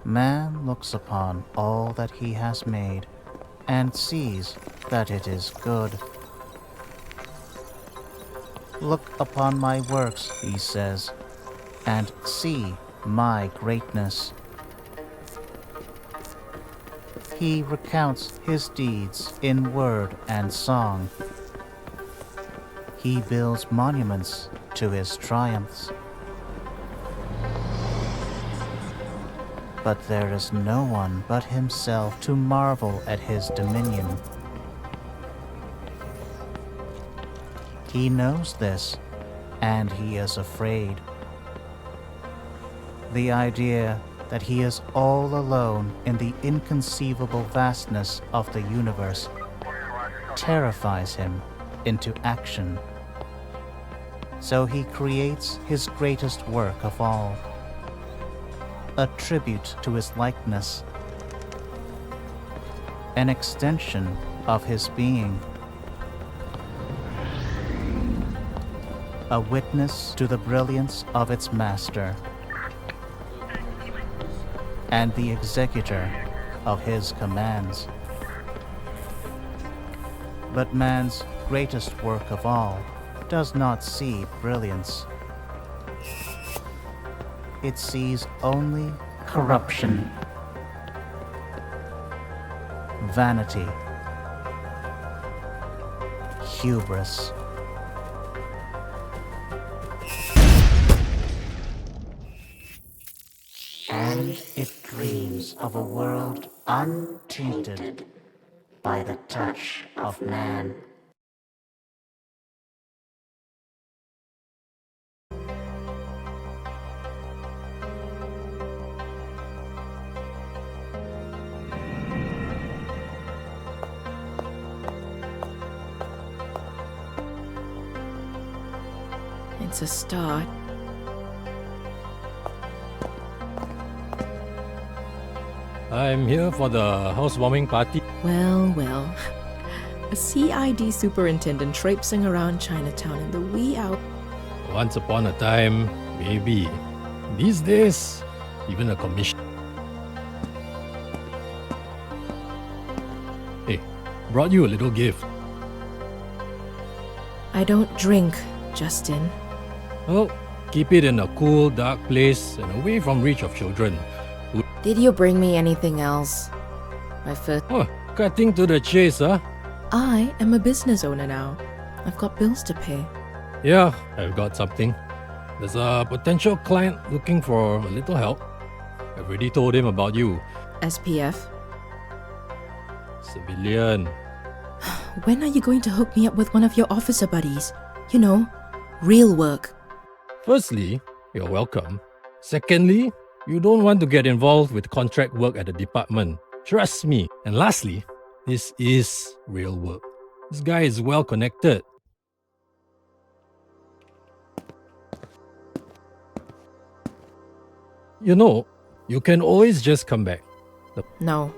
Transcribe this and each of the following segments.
Man looks upon all that he has made and sees that it is good. Look upon my works, he says, and see my greatness. He recounts his deeds in word and song. He builds monuments to his triumphs. But there is no one but himself to marvel at his dominion. He knows this, and he is afraid. The idea that he is all alone in the inconceivable vastness of the universe terrifies him into action. So he creates his greatest work of all, a tribute to his likeness, an extension of his being, a witness to the brilliance of its master, and the executor of his commands. But man's greatest work of all does not see brilliance. It sees only corruption, vanity, hubris. And it dreams of a world untainted by the touch of man. It's a start. I'm here for the housewarming party. Well, well. A CID superintendent traipsing around Chinatown in the wee hours. Once upon a time, maybe. These days, even a commission. Hey, brought you a little gift. I don't drink, Justin. Well, keep it in a cool, dark place and away from reach of children. Did you bring me anything else? My first. Oh, cutting to the chase, huh? I am a business owner now. I've got bills to pay. Yeah, I've got something. There's a potential client looking for a little help. I've already told him about you. SPF? Civilian. When are you going to hook me up with one of your officer buddies? You know, real work. Firstly, you're welcome. Secondly, you don't want to get involved with contract work at the department. Trust me. And lastly, this is real work. This guy is well connected. You know, you can always just come back. No.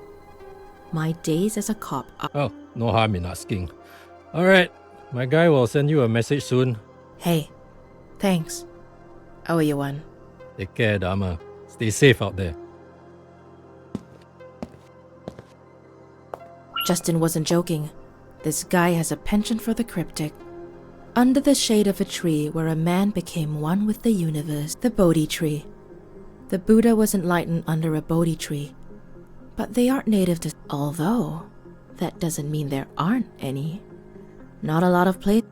My days as a cop are... Oh, no harm in asking. Alright, my guy will send you a message soon. Hey, thanks. I owe you one. Take care, Dama. Stay safe out there. Justin wasn't joking. This guy has a penchant for the cryptic. Under the shade of a tree where a man became one with the universe, the Bodhi tree. The Buddha was enlightened under a Bodhi tree. But they aren't native to... Although, that doesn't mean there aren't any. Not a lot of places.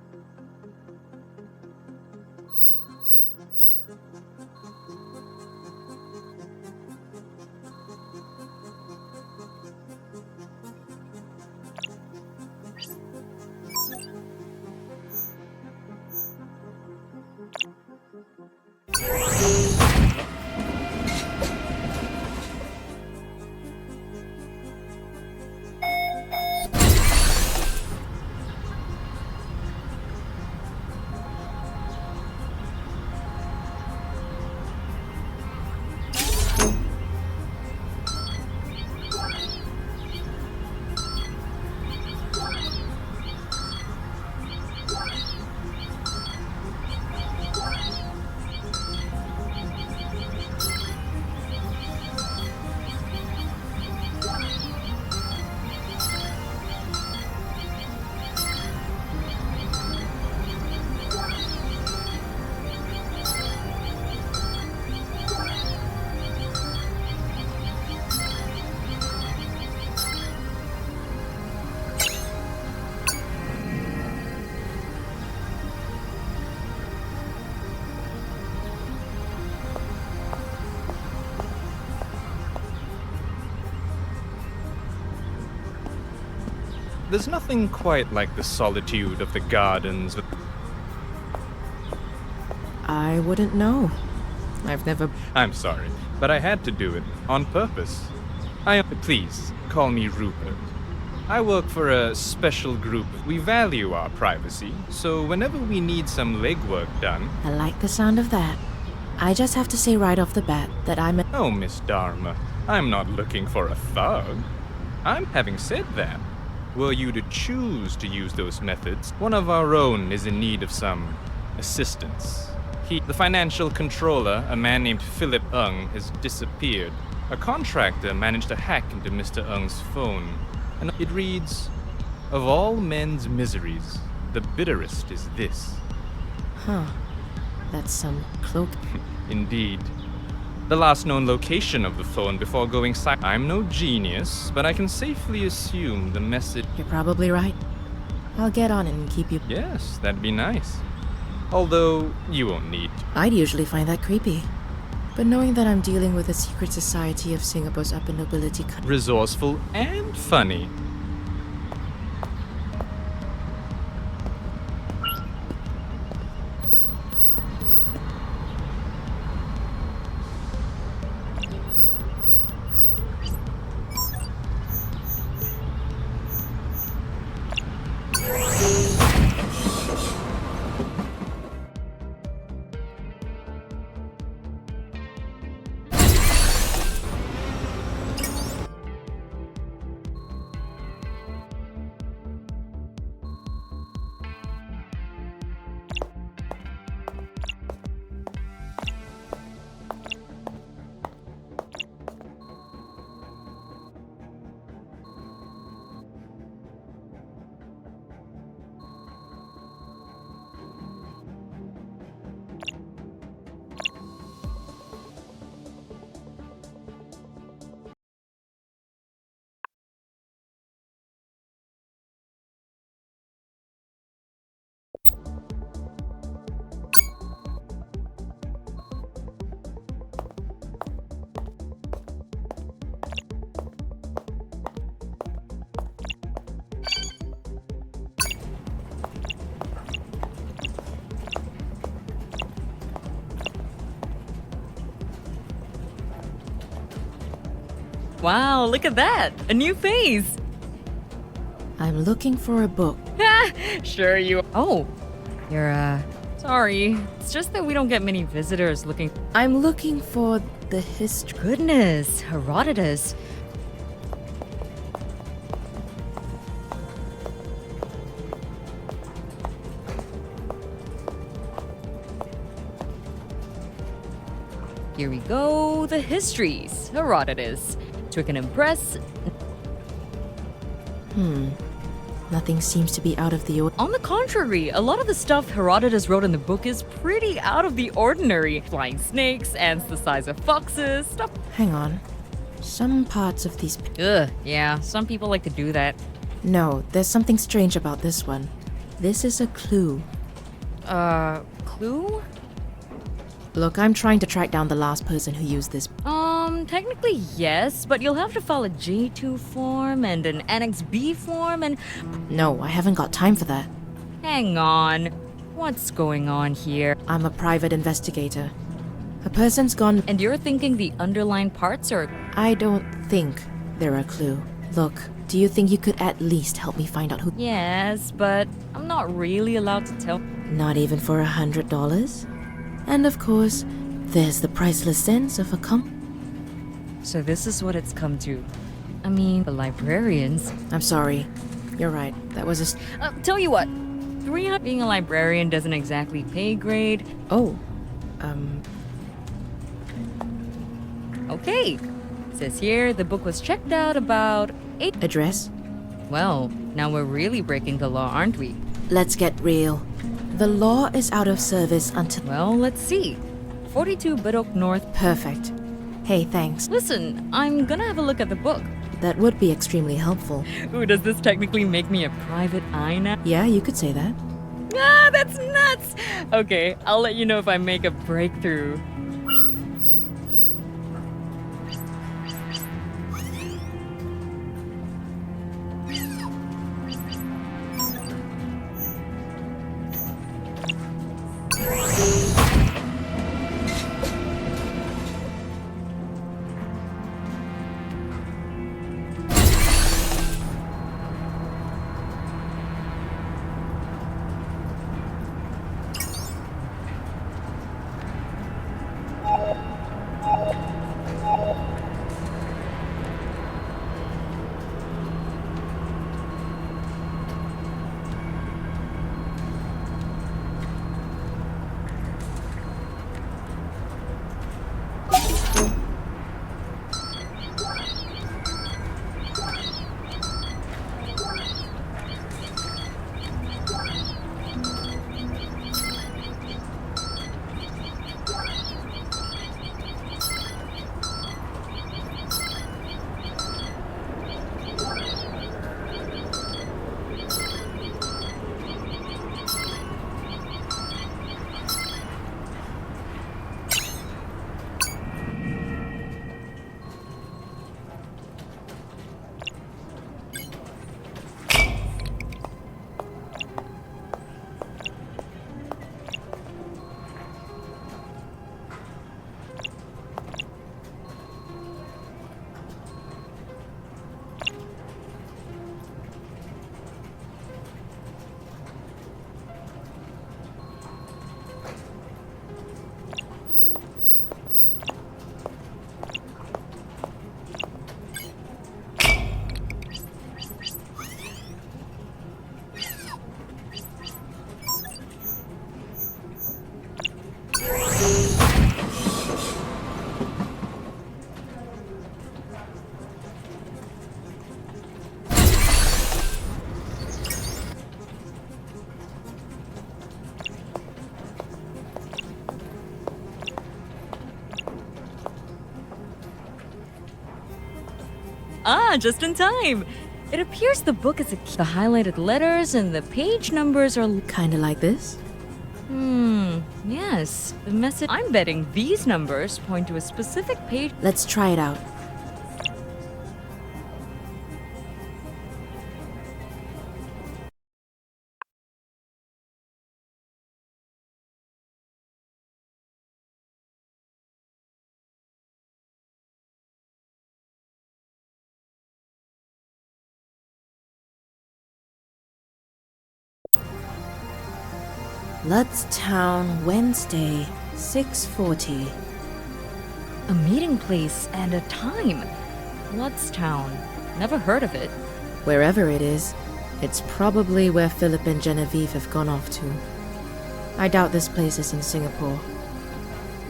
There's nothing quite like the solitude of the gardens. I wouldn't know. I've never... I'm sorry, but I had to do it on purpose. Please, call me Rupert. I work for a special group. We value our privacy, so whenever we need some legwork done... I like the sound of that. I just have to say right off the bat that I'm a... Oh, Miss Dharma, I'm not looking for a thug. Having said that, were you to choose to use those methods, one of our own is in need of some assistance. The financial controller, a man named Philip Ng, has disappeared. A contractor managed to hack into Mr. Ng's phone, and it reads, "Of all men's miseries, the bitterest is this." Huh. That's some cloak. Indeed. The last known location of the phone before going silent. I'm no genius, but I can safely assume the message... You're probably right. I'll get on it and keep you... Yes, that'd be nice. Although, you won't need to. I'd usually find that creepy. But knowing that I'm dealing with a secret society of Singapore's upper nobility... Resourceful and funny. Wow, look at that! A new face! I'm looking for a book. Sure you... Oh, you're, sorry. It's just that we don't get many visitors looking... I'm looking for the history... Goodness, Herodotus. Here we go, the histories, Herodotus. So we can impress... Nothing seems to be out of the ordinary. On the contrary, a lot of the stuff Herodotus wrote in the book is pretty out of the ordinary. Flying snakes, ants the size of foxes, stuff... Hang on. Some parts of these... Ugh, yeah, some people like to do that. No, there's something strange about this one. This is a clue. Clue? Look, I'm trying to track down the last person who used this. Technically yes, but you'll have to file a J2 form and an Annex B form and... No, I haven't got time for that. Hang on. What's going on here? I'm a private investigator. A person's gone... And you're thinking the underlying parts are... I don't think they're a clue. Look, do you think you could at least help me find out who... Yes, but I'm not really allowed to tell... Not even for $100? And of course, there's the priceless sense of a So this is what it's come to. I mean, the librarians... I'm sorry. You're right. That was a... tell you what. Being a librarian doesn't exactly pay grade. Oh. Okay. Says here, the book was checked out about 8... Address? Well, now we're really breaking the law, aren't we? Let's get real. The law is out of service until... Well, let's see. 42 Bedok North. Perfect. Hey, thanks. Listen, I'm gonna have a look at the book. That would be extremely helpful. Ooh, does this technically make me a private eye now? Yeah, you could say that. Ah, that's nuts! Okay, I'll let you know if I make a breakthrough. Just in time. It appears the book is the highlighted letters and the page numbers are Kinda like this? Yes. The message I'm betting these numbers point to a specific page. Let's try it out. Town, Wednesday, 6:40. A meeting place and a time. Town. Never heard of it. Wherever it is, it's probably where Philip and Genevieve have gone off to. I doubt this place is in Singapore.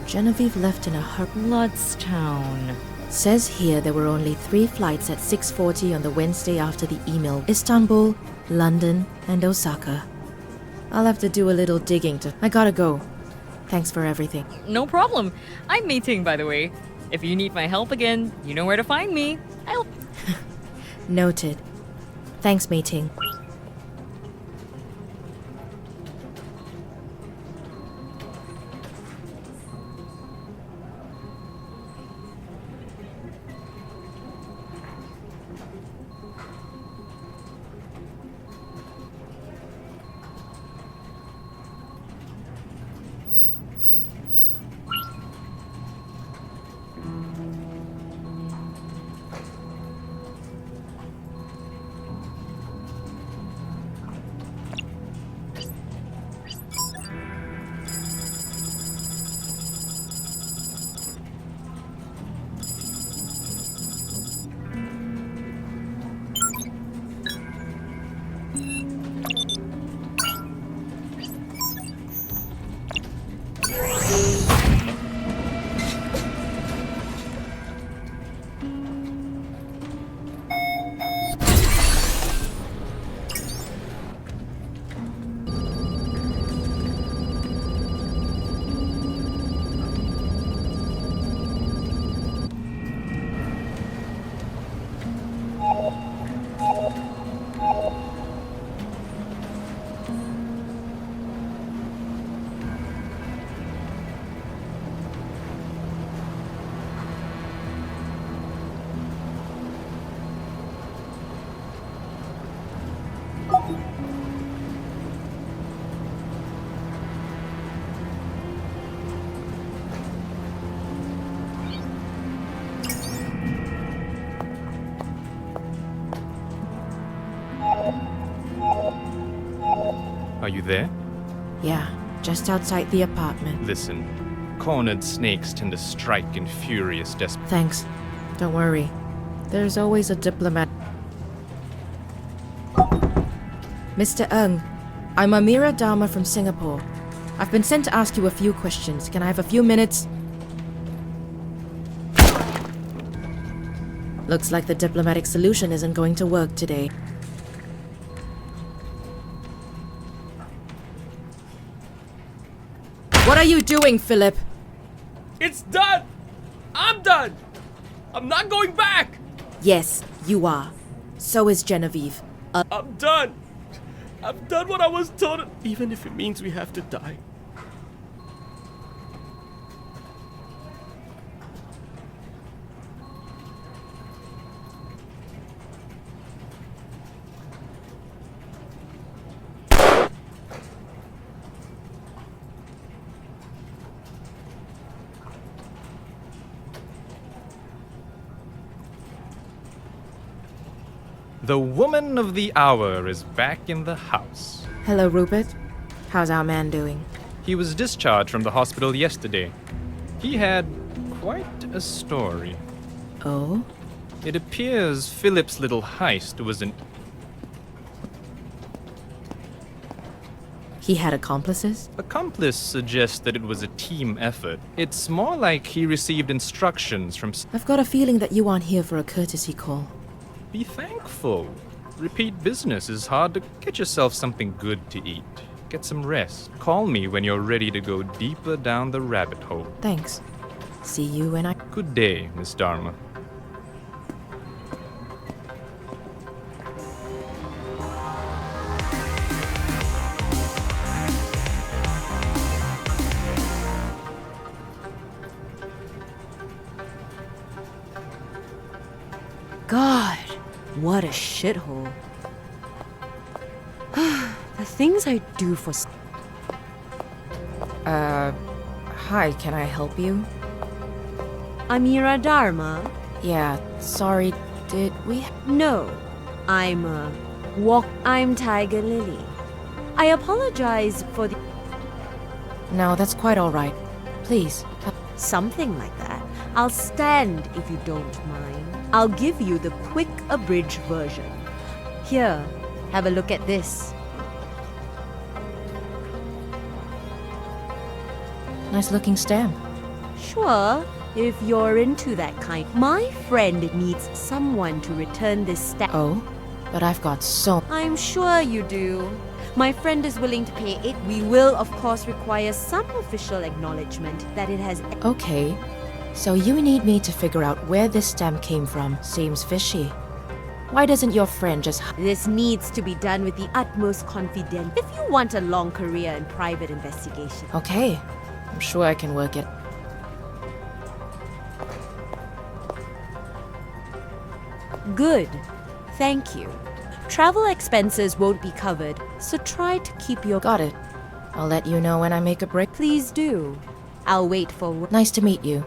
Genevieve left in a hurry. Town. Says here there were only 3 flights at 6:40 on the Wednesday after the email. Istanbul, London, and Osaka. I'll have to do a little digging I gotta go. Thanks for everything. No problem. I'm Mei-Ting, by the way. If you need my help again, you know where to find me. I'll... Noted. Thanks, Mei-Ting. Are you there? Yeah, just outside the apartment. Listen, cornered snakes tend to strike in furious desperation. Thanks. Don't worry. There's always a diplomat. Mr. Ng, I'm Amira Dharma from Singapore. I've been sent to ask you a few questions. Can I have a few minutes? Looks like the diplomatic solution isn't going to work today. What are you doing, Philip? It's done! I'm done! I'm not going back! Yes, you are. So is Genevieve. I'm done! I've done what I was told, even if it means we have to die. The woman of the hour is back in the house. Hello, Rupert. How's our man doing? He was discharged from the hospital yesterday. He had quite a story. Oh? It appears Philip's little heist was an... He had accomplices? Accomplice suggests that it was a team effort. It's more like he received instructions from... I've got a feeling that you aren't here for a courtesy call. Be thankful. Repeat business is hard to get yourself something good to eat. Get some rest. Call me when you're ready to go deeper down the rabbit hole. Thanks. See you when I... Good day, Miss Dharma. What a shithole. The things I do for... Hi, can I help you? Amira Dharma? Yeah, sorry, did we... No, I'm Tiger Lily. I apologize for the... No, that's quite alright. Please. Something like that. I'll stand if you don't mind. I'll give you the quick abridged version. Here, have a look at this. Nice looking stamp. Sure, if you're into that kind. My friend needs someone to return this stamp. Oh, but I've got so... I'm sure you do. My friend is willing to pay it. We will, of course, require some official acknowledgement that it has... Okay, so you need me to figure out where this stamp came from. Seems fishy. Why doesn't your friend just... This needs to be done with the utmost confidence if you want a long career in private investigation. Okay, I'm sure I can work it. Good. Thank you. Travel expenses won't be covered, so try to keep your... Got it. I'll let you know when I make a break. Please do. I'll wait for... Nice to meet you.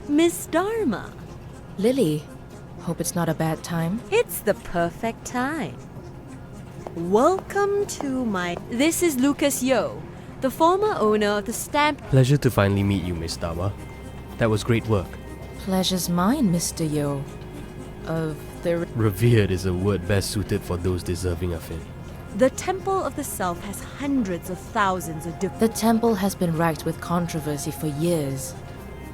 Miss Dharma. Lily, hope it's not a bad time. It's the perfect time. Welcome to my... This is Lucas Yo, the former owner of the stamp... Pleasure to finally meet you, Miss Dama. That was great work. Pleasure's mine, Mr. Yo. Of the... Revered is a word best suited for those deserving of it. The Temple of the Self has hundreds of thousands of The temple has been racked with controversy for years.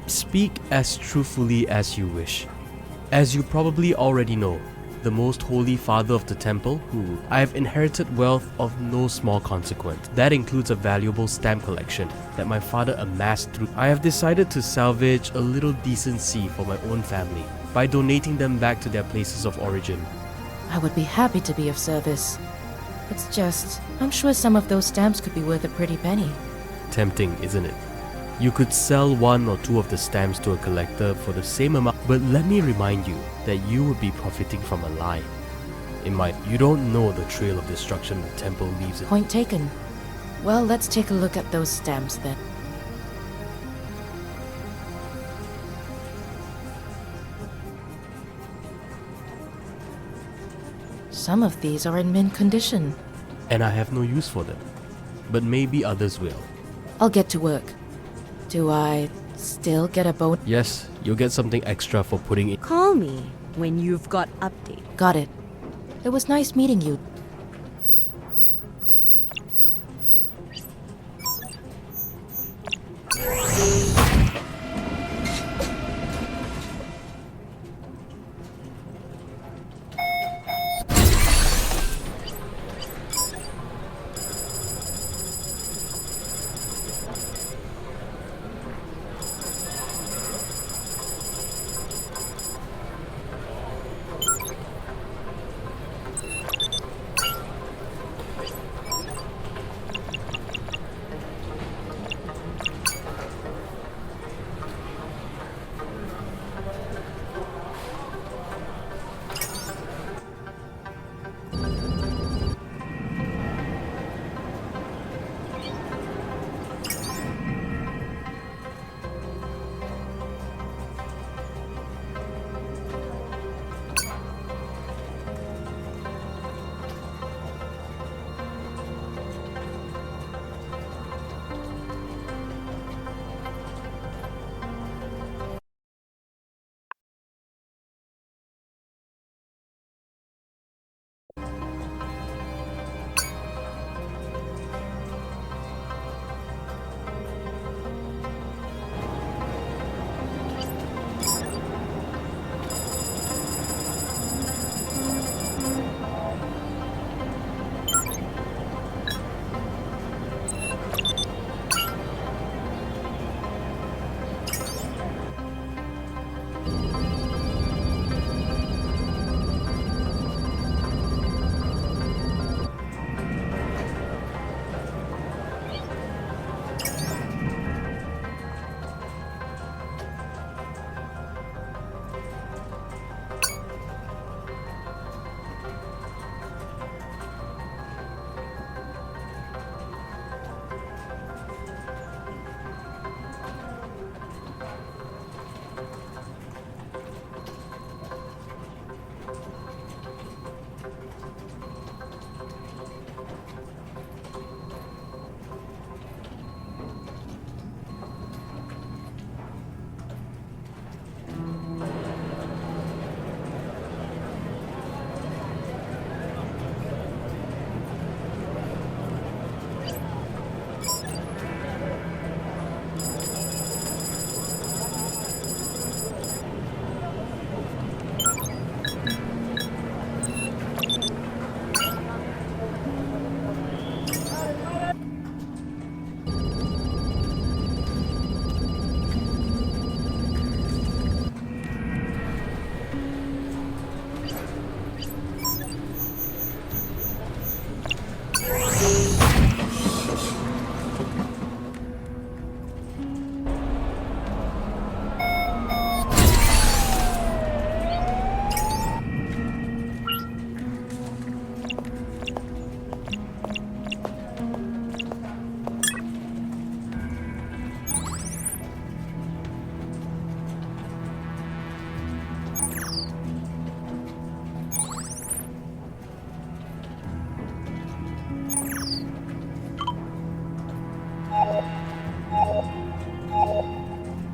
Speak as truthfully as you wish. As you probably already know, the most holy father of the temple, who I have inherited wealth of no small consequence. That includes a valuable stamp collection that my father amassed through. I have decided to salvage a little decency for my own family by donating them back to their places of origin. I would be happy to be of service. It's just, I'm sure some of those stamps could be worth a pretty penny. Tempting, isn't it? You could sell one or two of the stamps to a collector for the same amount, but let me remind you that you would be profiting from a lie. You don't know the trail of destruction the temple leaves it. Point taken. Well, let's take a look at those stamps then. Some of these are in mint condition. And I have no use for them, but maybe others will. I'll get to work. Do I still get a bonus? Yes, you'll get something extra for putting it. Call me when you've got update. Got it. It was nice meeting you.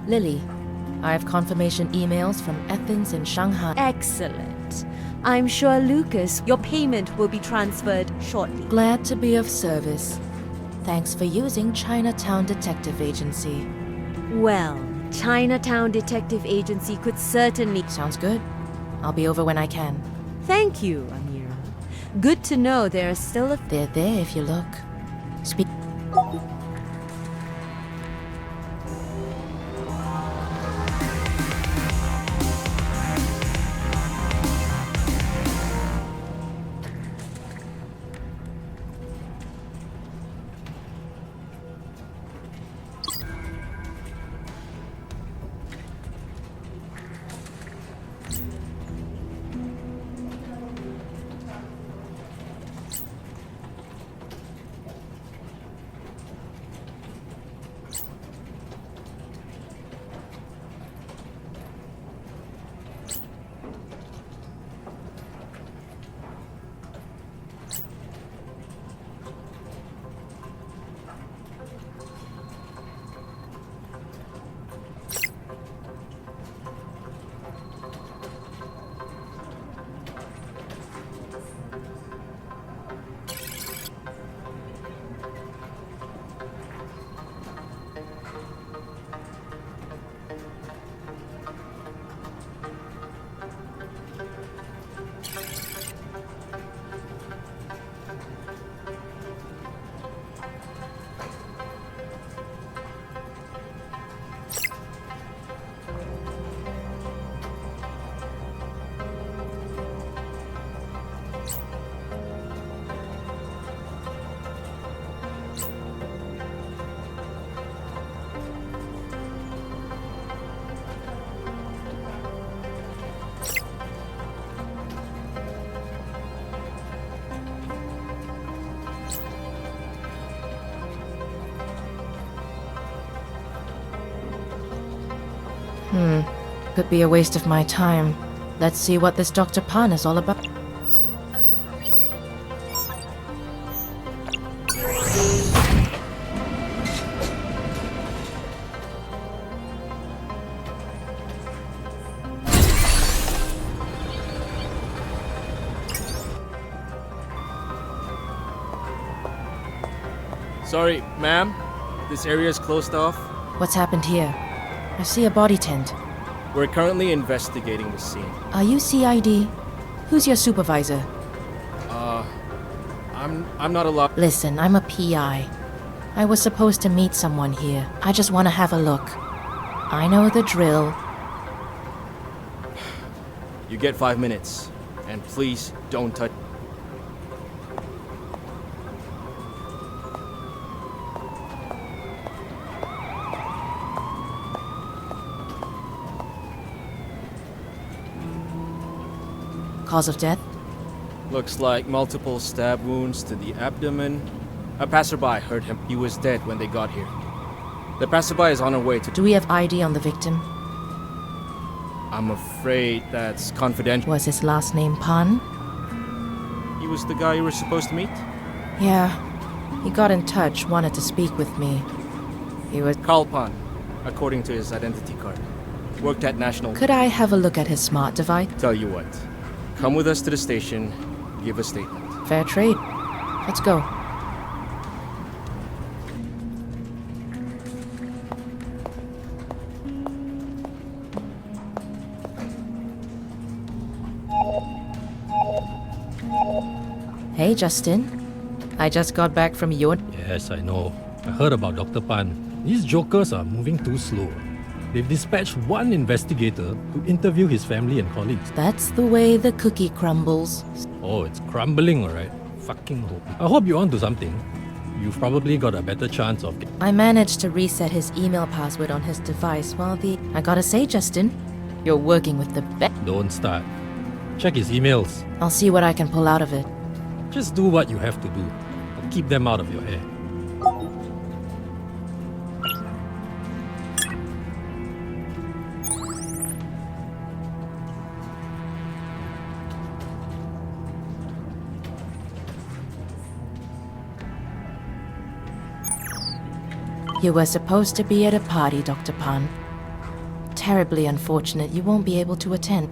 Lily, I have confirmation emails from Athens and Shanghai. Excellent. I'm sure, Lucas, your payment will be transferred shortly. Glad to be of service. Thanks for using Chinatown Detective Agency. Well, Chinatown Detective Agency could certainly... Sounds good. I'll be over when I can. Thank you, Amira. Good to know there are still a... They're there if you look. Speak. Could be a waste of my time. Let's see what this Dr. Pan is all about. Sorry, ma'am. This area is closed off. What's happened here? I see a body tent. We're currently investigating the scene. Are you CID? Who's your supervisor? I'm not allowed. Listen, I'm a PI. I was supposed to meet someone here. I just want to have a look. I know the drill. You get 5 minutes. And please don't touch. Cause of death? Looks like multiple stab wounds to the abdomen. A passerby heard him. He was dead when they got here. The passerby is on her way to... Do we have ID on the victim? I'm afraid that's confidential. Was his last name Pan? He was the guy you were supposed to meet? Yeah. He got in touch, wanted to speak with me. He was... Carl Pan, according to his identity card. Worked at National... Could I have a look at his smart device? Tell you what. Come with us to the station. Give a statement. Fair trade. Let's go. Hey, Justin. I just got back from your... Yes, I know. I heard about Dr. Pan. These jokers are moving too slow. They've dispatched one investigator to interview his family and colleagues. That's the way the cookie crumbles. Oh, it's crumbling, alright. Fucking hope. I hope you're onto something. You've probably got a better chance of... I managed to reset his email password on his device while I gotta say, Justin, you're working with the best. Don't start. Check his emails. I'll see what I can pull out of it. Just do what you have to do. But keep them out of your hair. You were supposed to be at a party, Dr. Pan. Terribly unfortunate you won't be able to attend.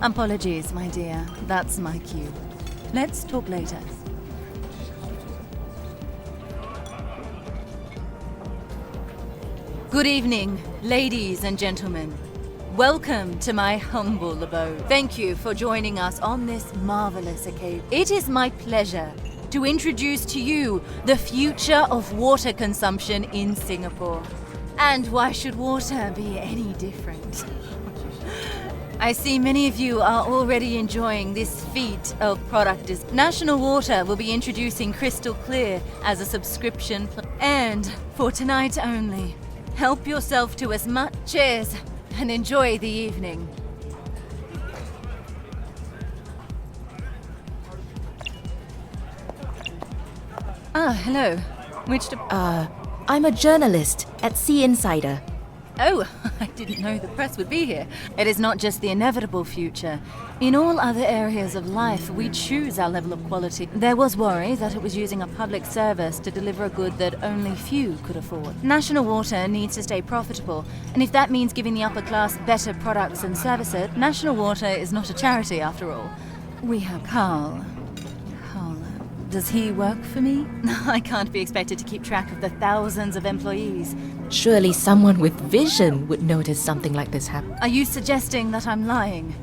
Apologies, my dear. That's my cue. Let's talk later. Good evening, ladies and gentlemen. Welcome to my humble abode. Thank you for joining us on this marvelous occasion. It is my pleasure to introduce to you the future of water consumption in Singapore. And why should water be any different? I see many of you are already enjoying this feat of product design. National Water will be introducing Crystal Clear as a subscription and for tonight only. Help yourself to as much. Cheers and enjoy the evening. Hello. I'm a journalist at Sea Insider. Oh, I didn't know the press would be here. It is not just the inevitable future. In all other areas of life, we choose our level of quality. There was worry that it was using a public service to deliver a good that only few could afford. National Water needs to stay profitable, and if that means giving the upper class better products and services, National Water is not a charity after all. We have Carl. Does he work for me? I can't be expected to keep track of the thousands of employees. Surely someone with vision would notice something like this happen. Are you suggesting that I'm lying?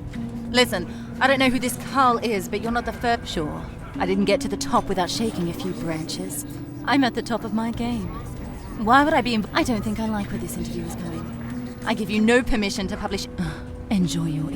Listen, I don't know who this Carl is, but you're not the first. Sure, I didn't get to the top without shaking a few branches. I'm at the top of my game. Why would I be I don't think I like where this interview is going. I give you no permission to publish. Enjoy your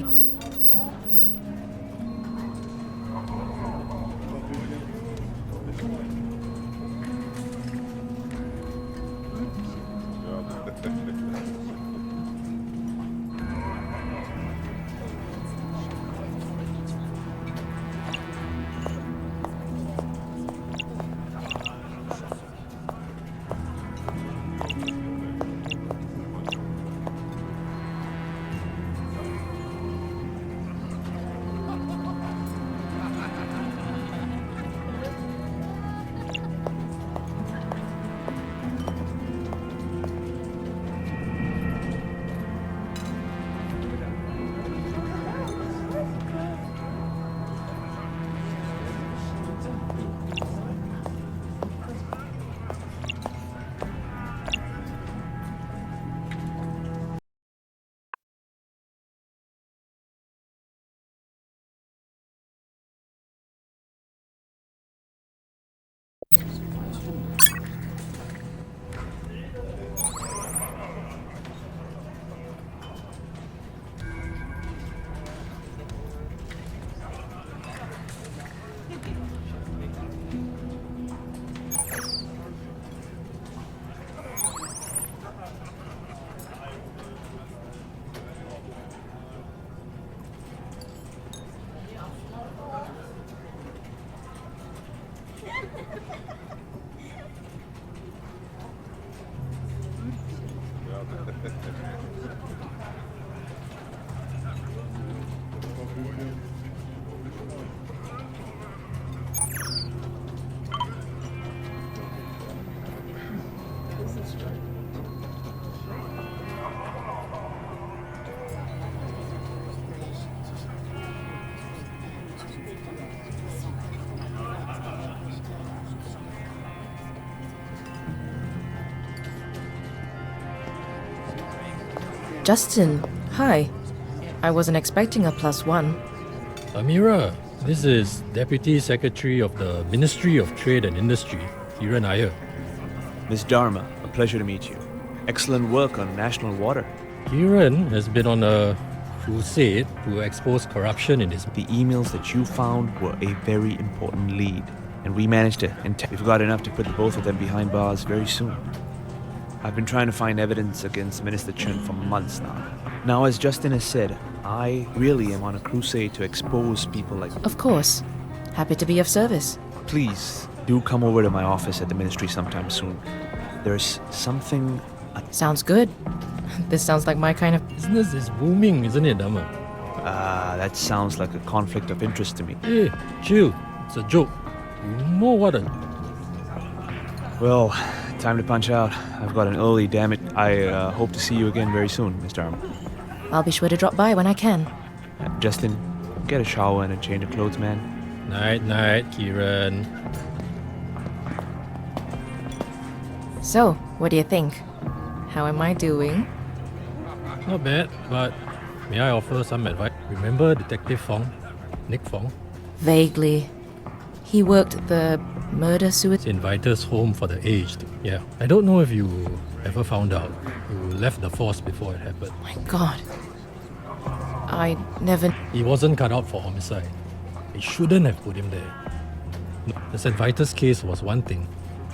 Justin, hi. I wasn't expecting a +1. Amira, this is Deputy Secretary of the Ministry of Trade and Industry, Kiran Iyer. Miss Dharma, a pleasure to meet you. Excellent work on national water. Kiran has been on a crusade to expose corruption in his... The emails that you found were a very important lead, and we managed to we've got enough to put both of them behind bars very soon. I've been trying to find evidence against Minister Chen for months now. Now, as Justin has said, I really am on a crusade to expose people like... Of course. Happy to be of service. Please, do come over to my office at the ministry sometime soon. There's something... Sounds good. This sounds like my kind of... Business is booming, isn't it, Dharma? That sounds like a conflict of interest to me. Hey, chill. It's a joke. You know what a... Well, time to punch out. I've got an early, damn it. I hope to see you again very soon, Mr. Arm. I'll be sure to drop by when I can. Justin, get a shower and a change of clothes, man. Night, night, Kiran. So, what do you think? How am I doing? Not bad, but may I offer some advice? Remember Detective Fong? Nick Fong? Vaguely. He worked the murder-suicide... Inviters home for the aged. Yeah. I don't know if you ever found out. You left the force before it happened. My God. I never... He wasn't cut out for homicide. They shouldn't have put him there. The St. Vitus case was one thing.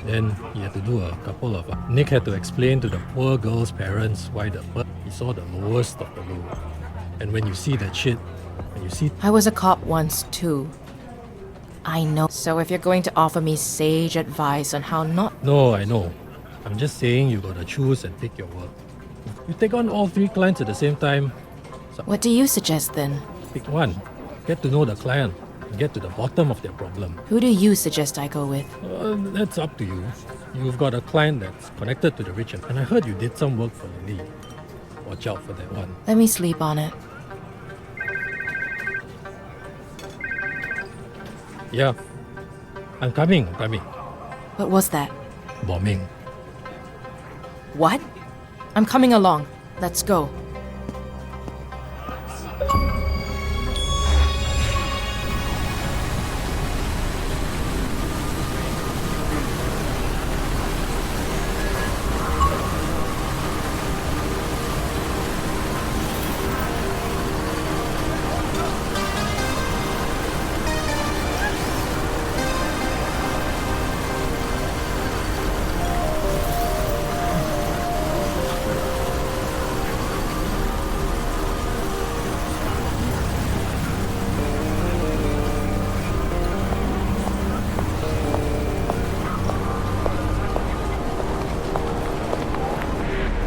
Then he had to do a couple of... Nick had to explain to the poor girl's parents why he saw the lowest of the low. And when you see that shit, when you see... I was a cop once, too. I know. So if you're going to offer me sage advice on how not... No, I know. I'm just saying you gotta choose and pick your work. You take on all 3 clients at the same time. So What do you suggest then? pick one. Get to know the client. And get to the bottom of their problem. Who do you suggest I go with? That's up to you. You've got a client that's connected to the rich, and I heard you did some work for the lead. Watch out for that one. Let me sleep on it. Yeah. I'm coming. What was that? Bombing. What? I'm coming along. Let's go.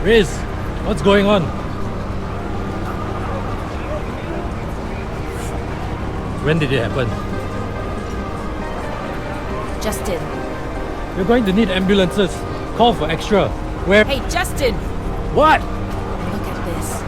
Riz, what's going on? When did it happen? Justin. We're going to need ambulances. Call for extra. Where? Hey, Justin! What? Look at this.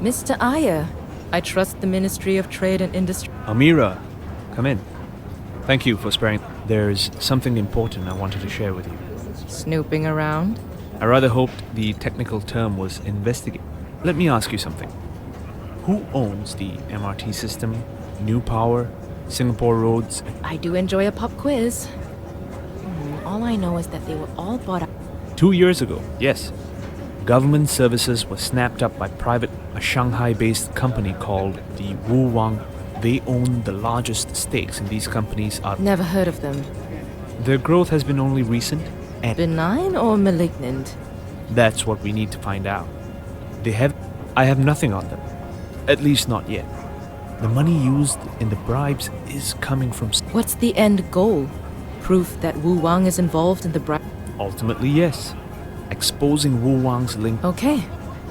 Mr. Ayer, I trust the Ministry of Trade and Industry. Amira, come in. Thank you for sparing. There's something important I wanted to share with you. Snooping around? I rather hoped the technical term was investigate. Let me ask you something. Who owns the MRT system, New Power, Singapore Roads? I do enjoy a pop quiz. All I know is that they were all bought out. 2 years ago, yes. Government services were snapped up by a Shanghai-based company called the Wu Wang. They own the largest stakes in these companies. Never heard of them. Their growth has been only recent and Benign or malignant? that's what we need to find out. I have nothing on them. At least not yet. The money used in the bribes is coming from... What's the end goal? Proof that Wu Wang is involved in the bribe? Ultimately, yes. Exposing Wu Wang's link. Okay.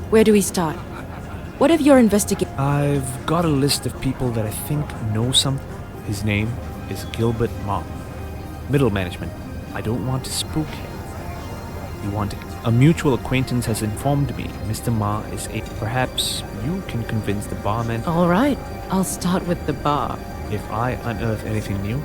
Where do we start? What if you're investigating? I've got a list of people that I think know something. His name is Gilbert Ma. Middle management. I don't want to spook him. You want to... A mutual acquaintance has informed me Mr. Ma is a... Perhaps you can convince the barman... All right. I'll start with the bar. If I unearth anything new...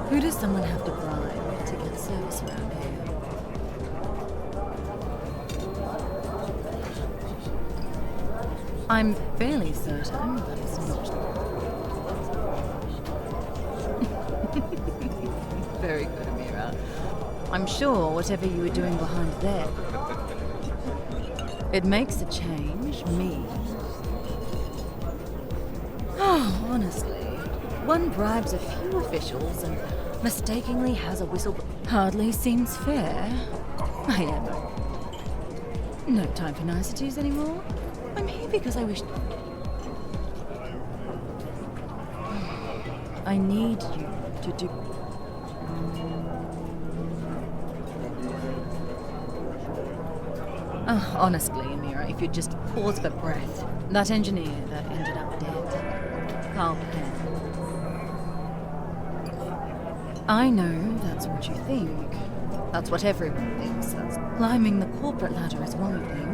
Who does someone have to bribe to get service around here? I'm fairly certain that it's not. Very good, Amira. I'm sure whatever you were doing behind there, it makes a change, me. Oh, honestly, one bribes a few officials and mistakenly has a whistle. Hardly seems fair. I am. No time for niceties anymore. I'm here because I wish. I need you to do. Oh, honestly, Amira, if you'd just pause for breath. That engineer that ended up dead. Carl Penn. I know that's what you think. That's what everyone thinks. That's climbing the corporate ladder is one thing.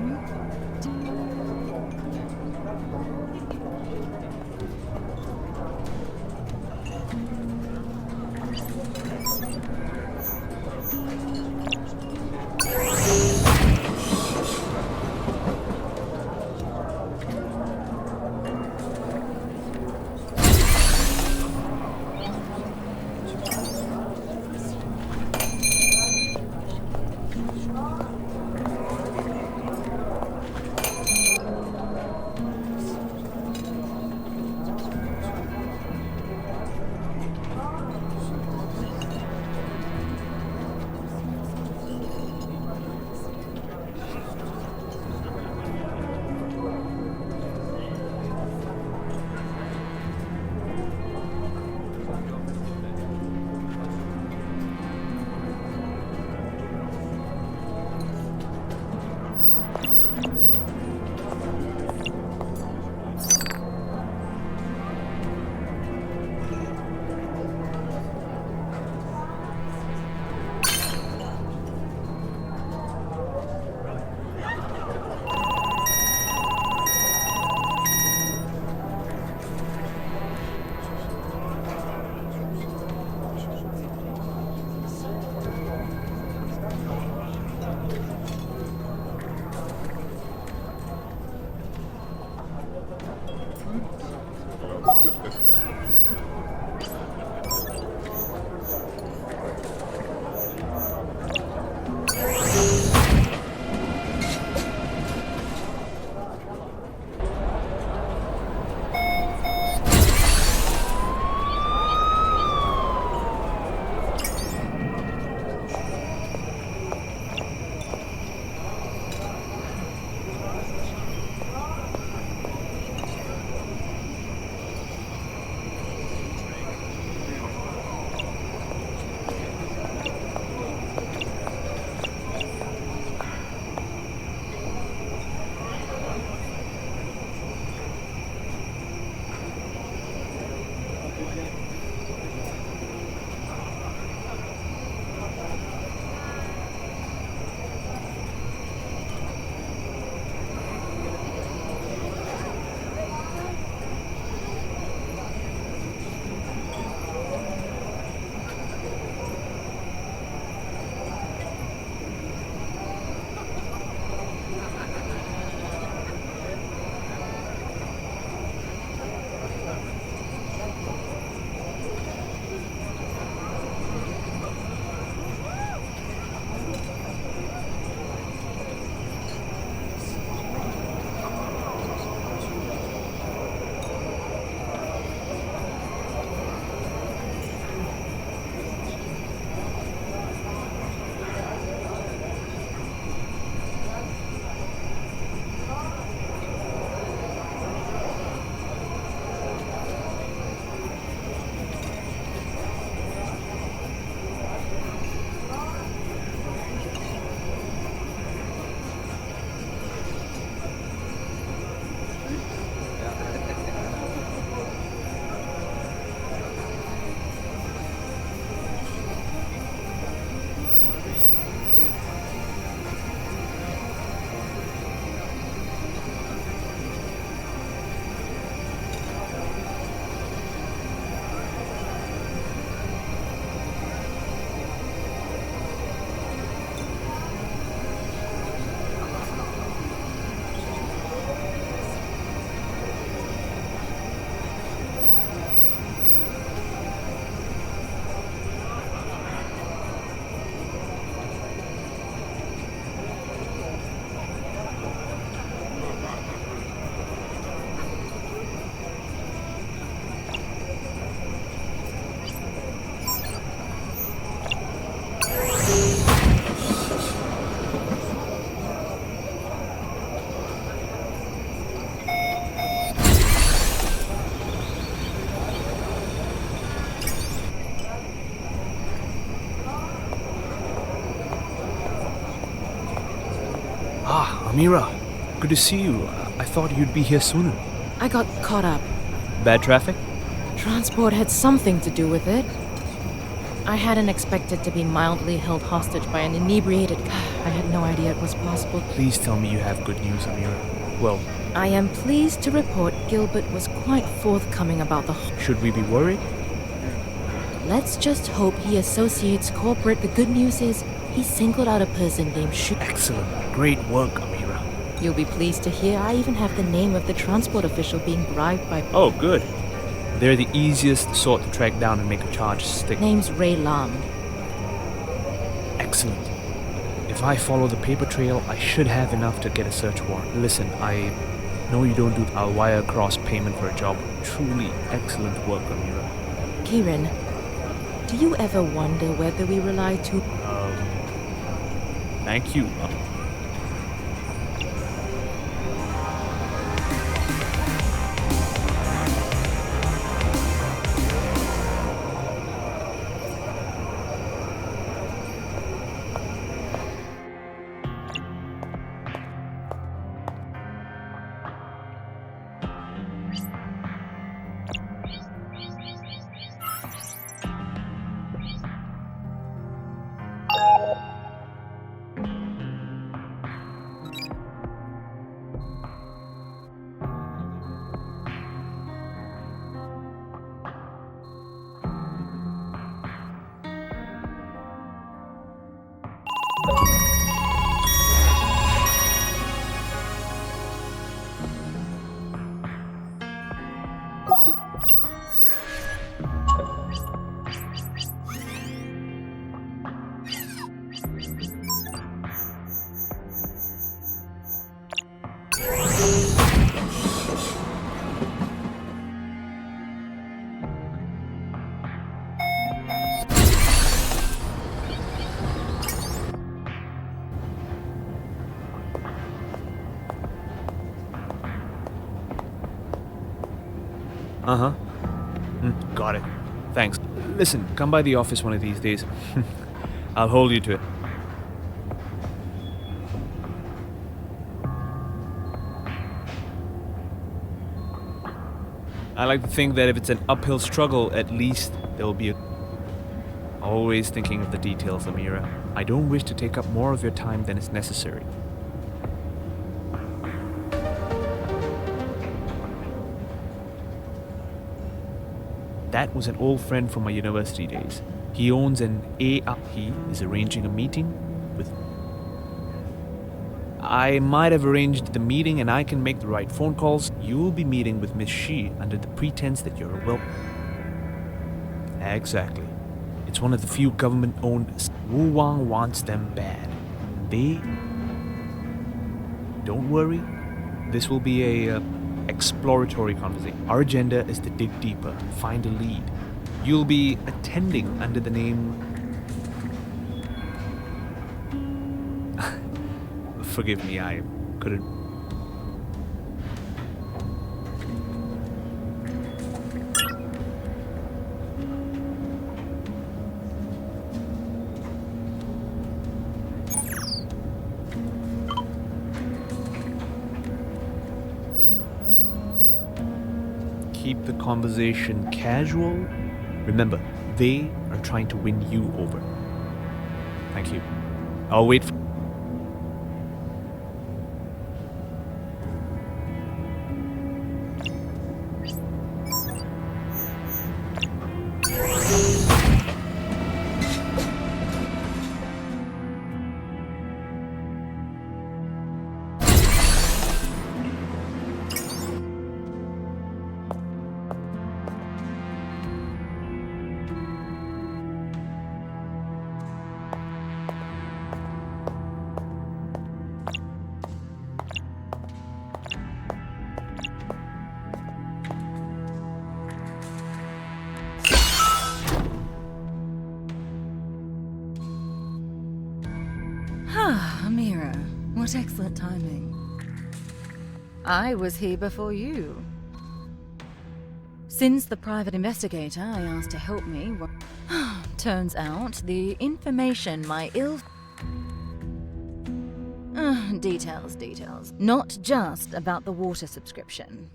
Amira, good to see you. I thought you'd be here sooner. I got caught up. Bad traffic? Transport had something to do with it. I hadn't expected to be mildly held hostage by an inebriated... I had no idea it was possible. Please tell me you have good news, Amira. Well, I am pleased to report Gilbert was quite forthcoming about the... should we be worried? Let's just hope he associates corporate. The good news is, he singled out a person named Shu... Excellent. Great work, Amira. You'll be pleased to hear I even have the name of the transport official being bribed by... Oh, good. They're the easiest sort to track down and make a charge stick. Name's Ray Lam. Excellent. If I follow the paper trail, I should have enough to get a search warrant. Listen, I know you don't do... I'll wire across payment for a job. Truly excellent work, Amira. Kieran, do you ever wonder whether we rely too... Thank you. Uh-huh. Got it. Thanks. Listen, come by the office one of these days. I'll hold you to it. I like to think that if it's an uphill struggle, at least there'll be a... Always thinking of the details, Amira. I don't wish to take up more of your time than is necessary. That was an old friend from my university days. He owns an AI. He is arranging a meeting with... I might have arranged the meeting and I can make the right phone calls. You'll be meeting with Miss Shi under the pretense that you're a Exactly. It's one of the few government-owned... Wu Wang wants them bad. They... Don't worry. This will be a... exploratory conversation. Our agenda is to dig deeper, find a lead. You'll be attending under the name... Forgive me, I couldn't... Keep the conversation casual. Remember, they are trying to win you over. Thank you. I'll wait for... Amira, what excellent timing. I was here before you. Since the private investigator I asked to help me... Turns out the information my Details. Not just about the water subscription.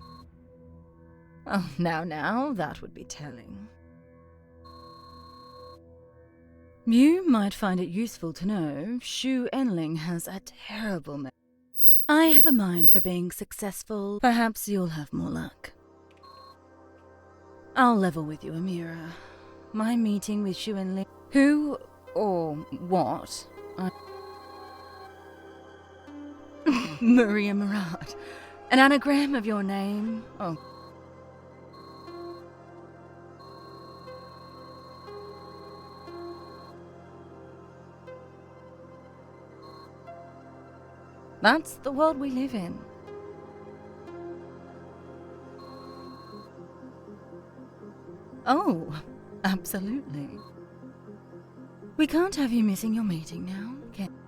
Oh, now, that would be telling. You might find it useful to know Shu Enling has a terrible memory. I have a mind for being successful. Perhaps you'll have more luck. I'll level with you, Amira. My meeting with Shu Enling, who or what Maria Murad. An anagram of your name? Oh. That's the world we live in. Oh, absolutely. We can't have you missing your meeting now, can we?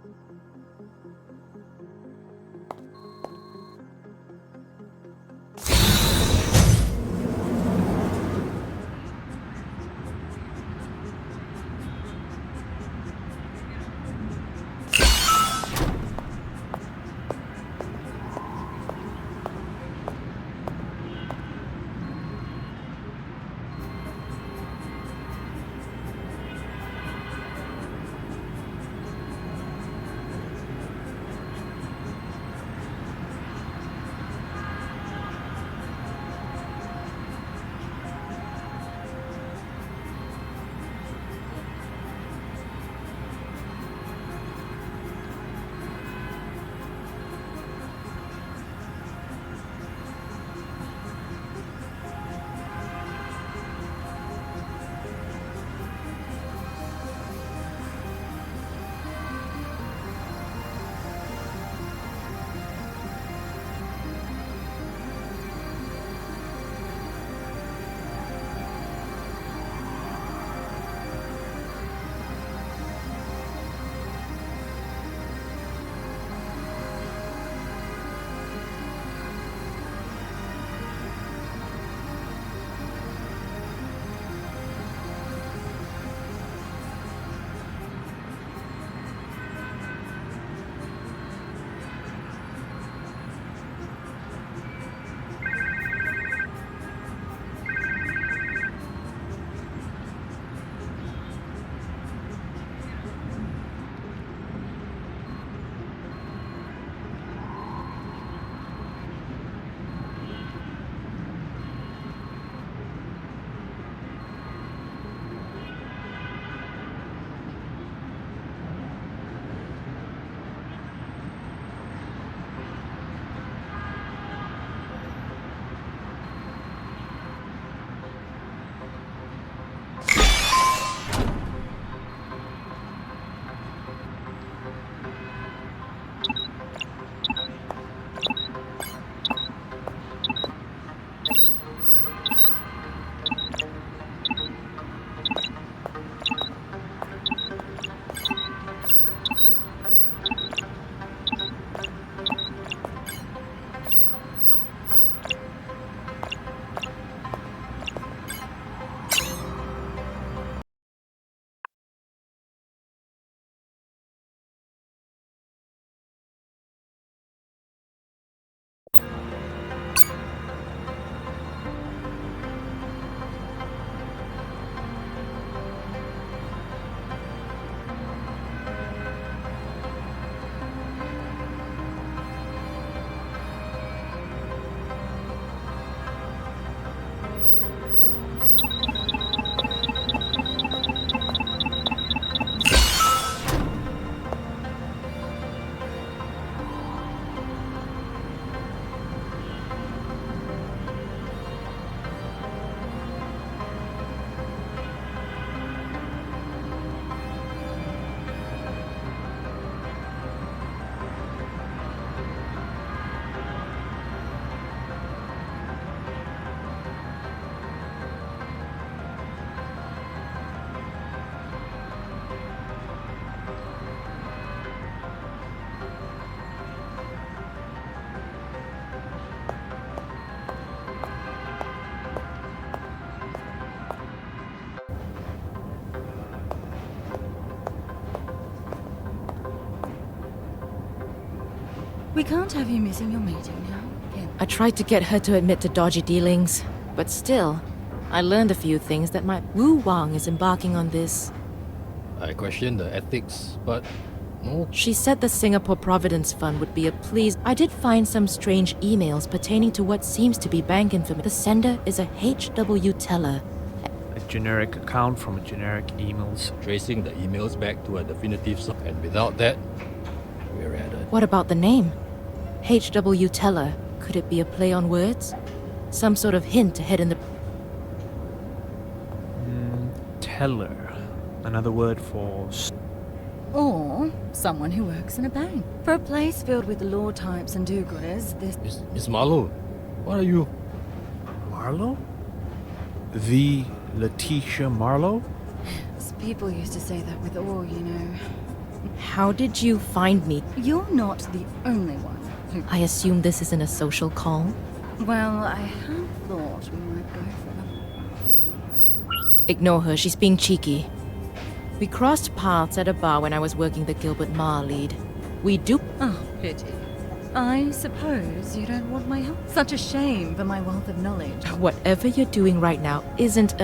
We can't have you missing your meeting now. I tried to get her to admit to dodgy dealings, but still, I learned a few things that my Wu Wang is embarking on this. I question the ethics, but no. She said the Singapore Providence Fund would be a please. I did find some strange emails pertaining to what seems to be bank information. The sender is a HW teller. A generic account from a generic emails. Tracing the emails back to a definitive source, and without that, we're at it. What about the name? HW teller. Could it be a play on words? Some sort of hint to head in the... Teller. Another word for... Or someone who works in a bank. For a place filled with law types and do-gooders, this... Miss Marlowe, what are you? Marlowe? The Letitia Marlowe? People used to say that with awe, you know. How did you find me? You're not the only one who... I assume this isn't a social call? Well, I had thought we might go for... Ignore her, she's being cheeky. We crossed paths at a bar when I was working the Gilbert Ma lead. We do... Oh, pity. I suppose you don't want my help. Such a shame for my wealth of knowledge. Whatever you're doing right now isn't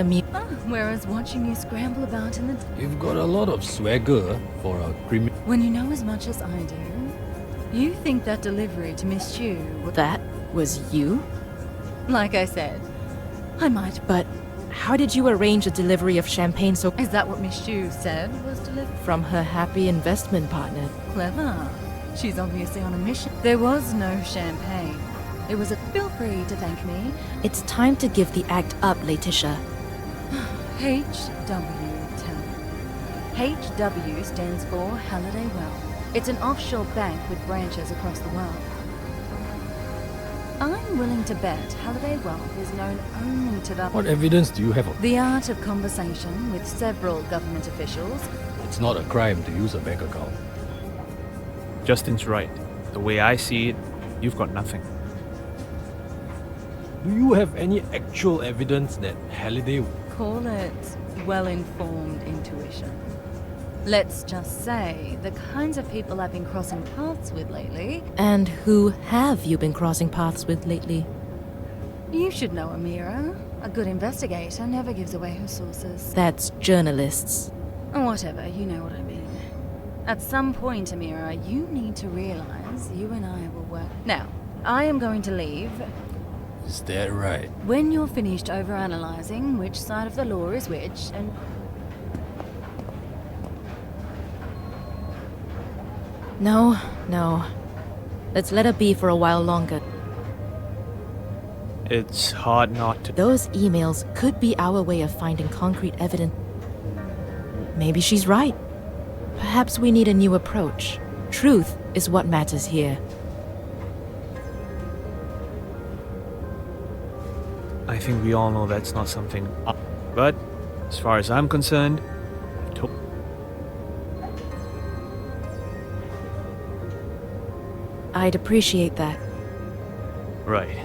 Whereas watching you scramble about in the... You've got a lot of swagger for a criminal. When you know as much as I do, you think that delivery to Miss Chu would... That was you? Like I said, I might... But how did you arrange a delivery of champagne so... Is that what Miss Chu said was delivered? From her happy investment partner. Clever. She's obviously on a mission. There was no champagne. It was a... Feel free to thank me. It's time to give the act up, Letitia. HW stands for Halliday Wealth. It's an offshore bank with branches across the world. I'm willing to bet Halliday Wealth is known only to the... What evidence do you have of... The art of conversation with several government officials. It's not a crime to use a bank account. Justin's right. The way I see it, you've got nothing. Do you have any actual evidence that Halliday... Call it well-informed intuition. Let's just say the kinds of people I've been crossing paths with lately... And who have you been crossing paths with lately? You should know Amira. A good investigator never gives away her sources. That's journalists. Whatever, you know what I mean. At some point, Amira, you need to realize you and I will work... Now, I am going to leave... Is that right? When you're finished overanalyzing which side of the law is which, and... No. Let's let her be for a while longer. It's hard not to... Those emails could be our way of finding concrete evidence. Maybe she's right. Perhaps we need a new approach. Truth is what matters here. I think we all know that's not something... But, as far as I'm concerned... I'd appreciate that. Right.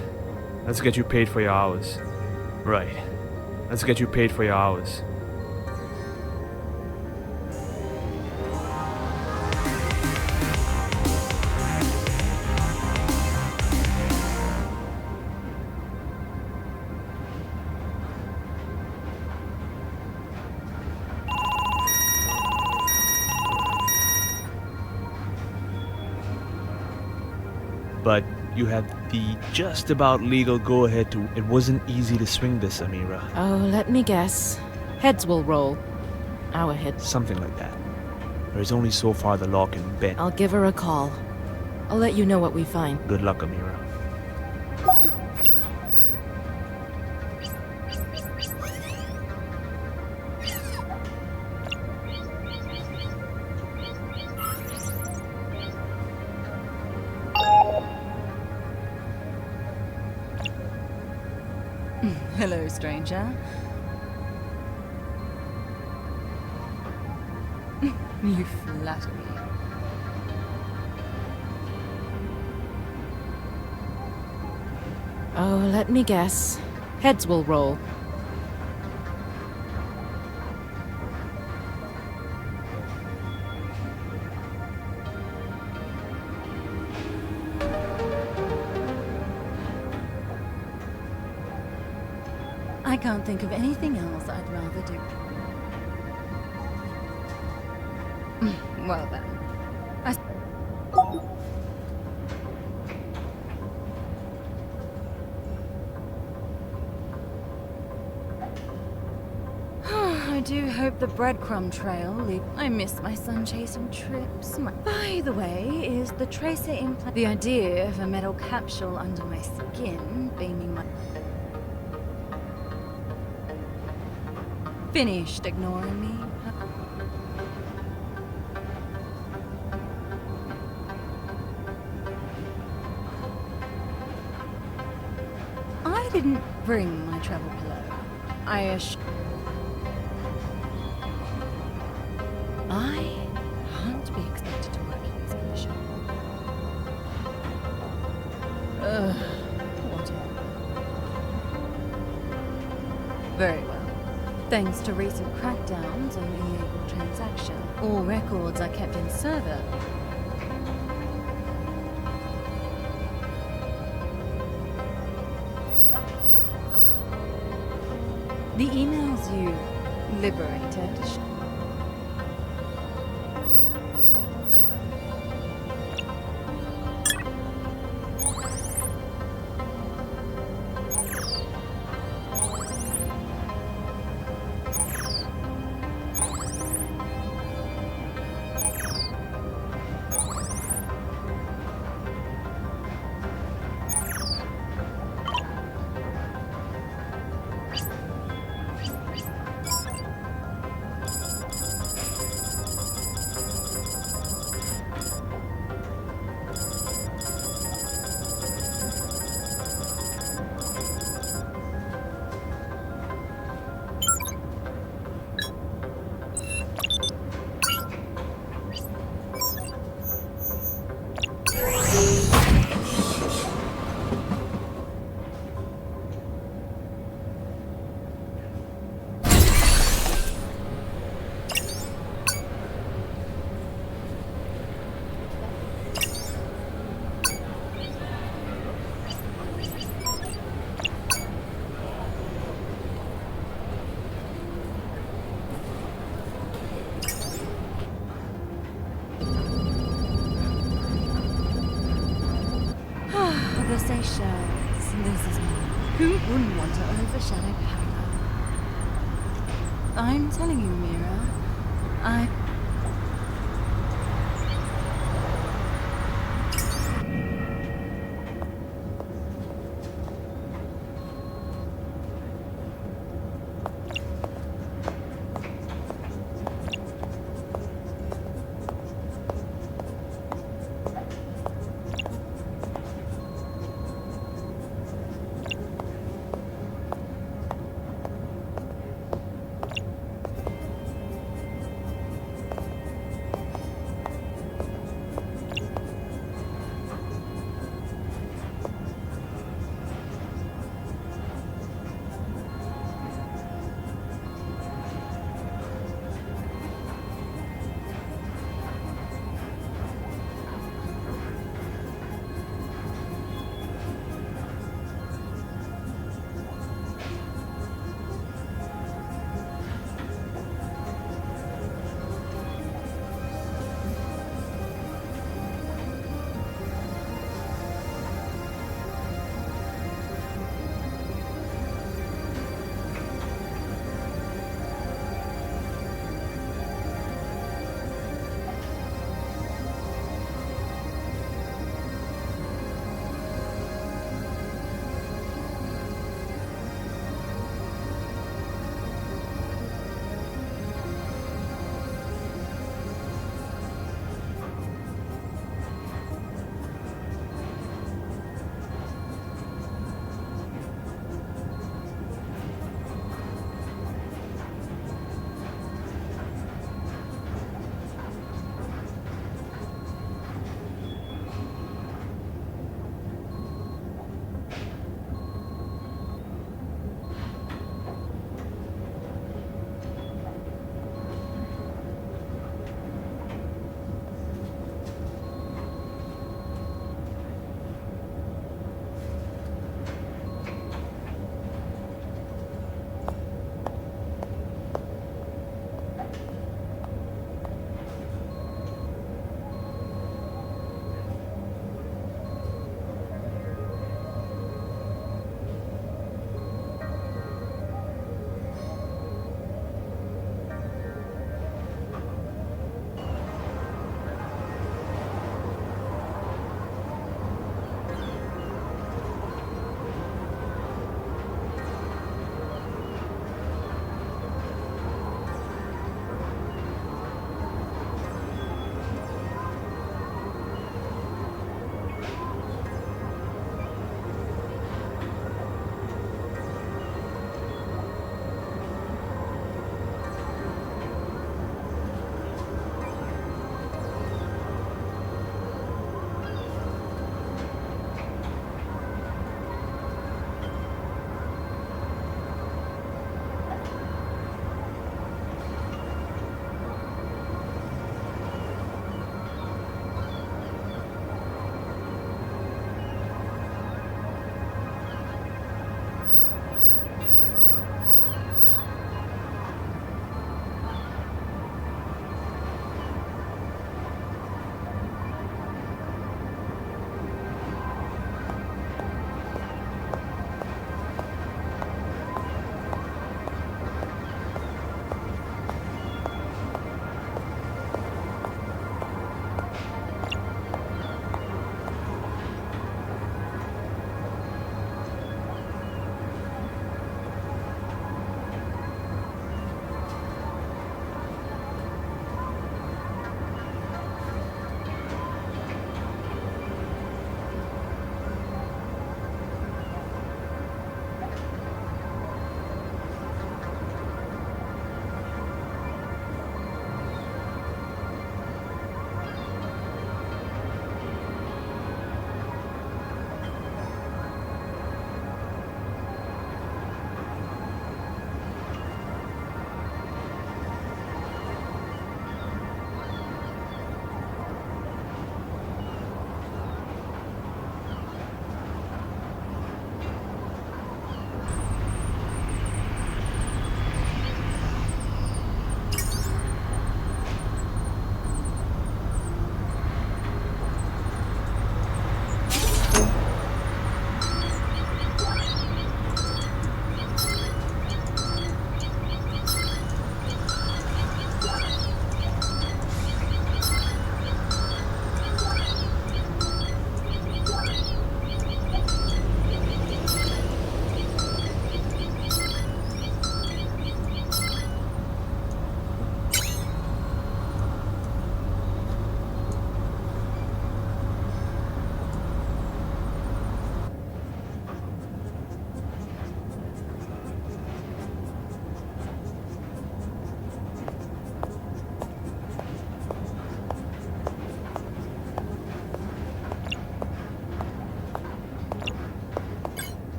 Let's get you paid for your hours. Right. Let's get you paid for your hours. But you had the just about legal go-ahead to... It wasn't easy to swing this, Amira. Oh, let me guess. Heads will roll. Our heads. Something like that. There's only so far the law can bend. I'll give her a call. I'll let you know what we find. Good luck, Amira. Hello, stranger. You flatter me. Oh, let me guess. Heads will roll. I can't think of anything else I'd rather do. Well then, I do hope the breadcrumb trail I miss my sun chasing trips. By the way, is the tracer implant the idea of a metal capsule under my skin beaming my... Finished ignoring me? I didn't bring my travel pillow. I can't be expected to work in these conditions. Whatever. Very well. Thanks to recent crackdowns on illegal transaction, all records are kept in server. The emails you liberated. The Seychelles. This is me. Who wouldn't want to overshadow Paradise? I'm telling you, Mira.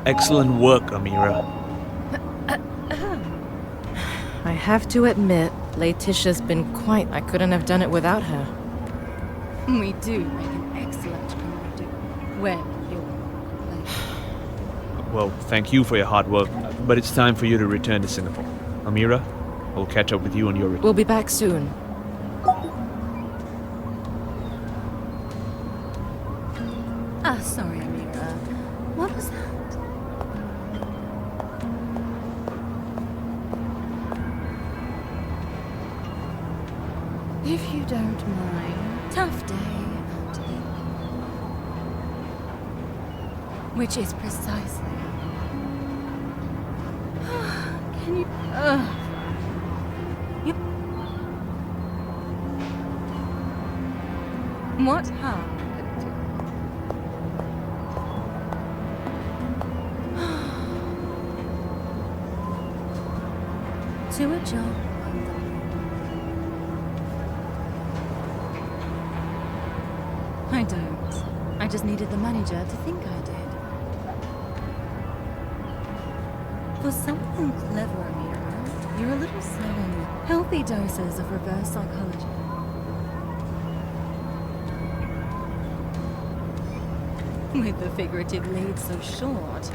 Excellent work, Amira. I have to admit, Letitia's been quite. I couldn't have done it without her. We do make an excellent community when you're playing. Well, thank you for your hard work, but it's time for you to return to Singapore. Amira, I'll catch up with you on your return. We'll be back soon. Sorry, Amira. What was that? If you don't mind. Tough day. Which is precisely. Can you. Yep. What happened? To a job. I don't. I just needed the manager to think I did. For something clever, Amira, you're a little slow on the healthy doses of reverse psychology. With the figurative lead so short.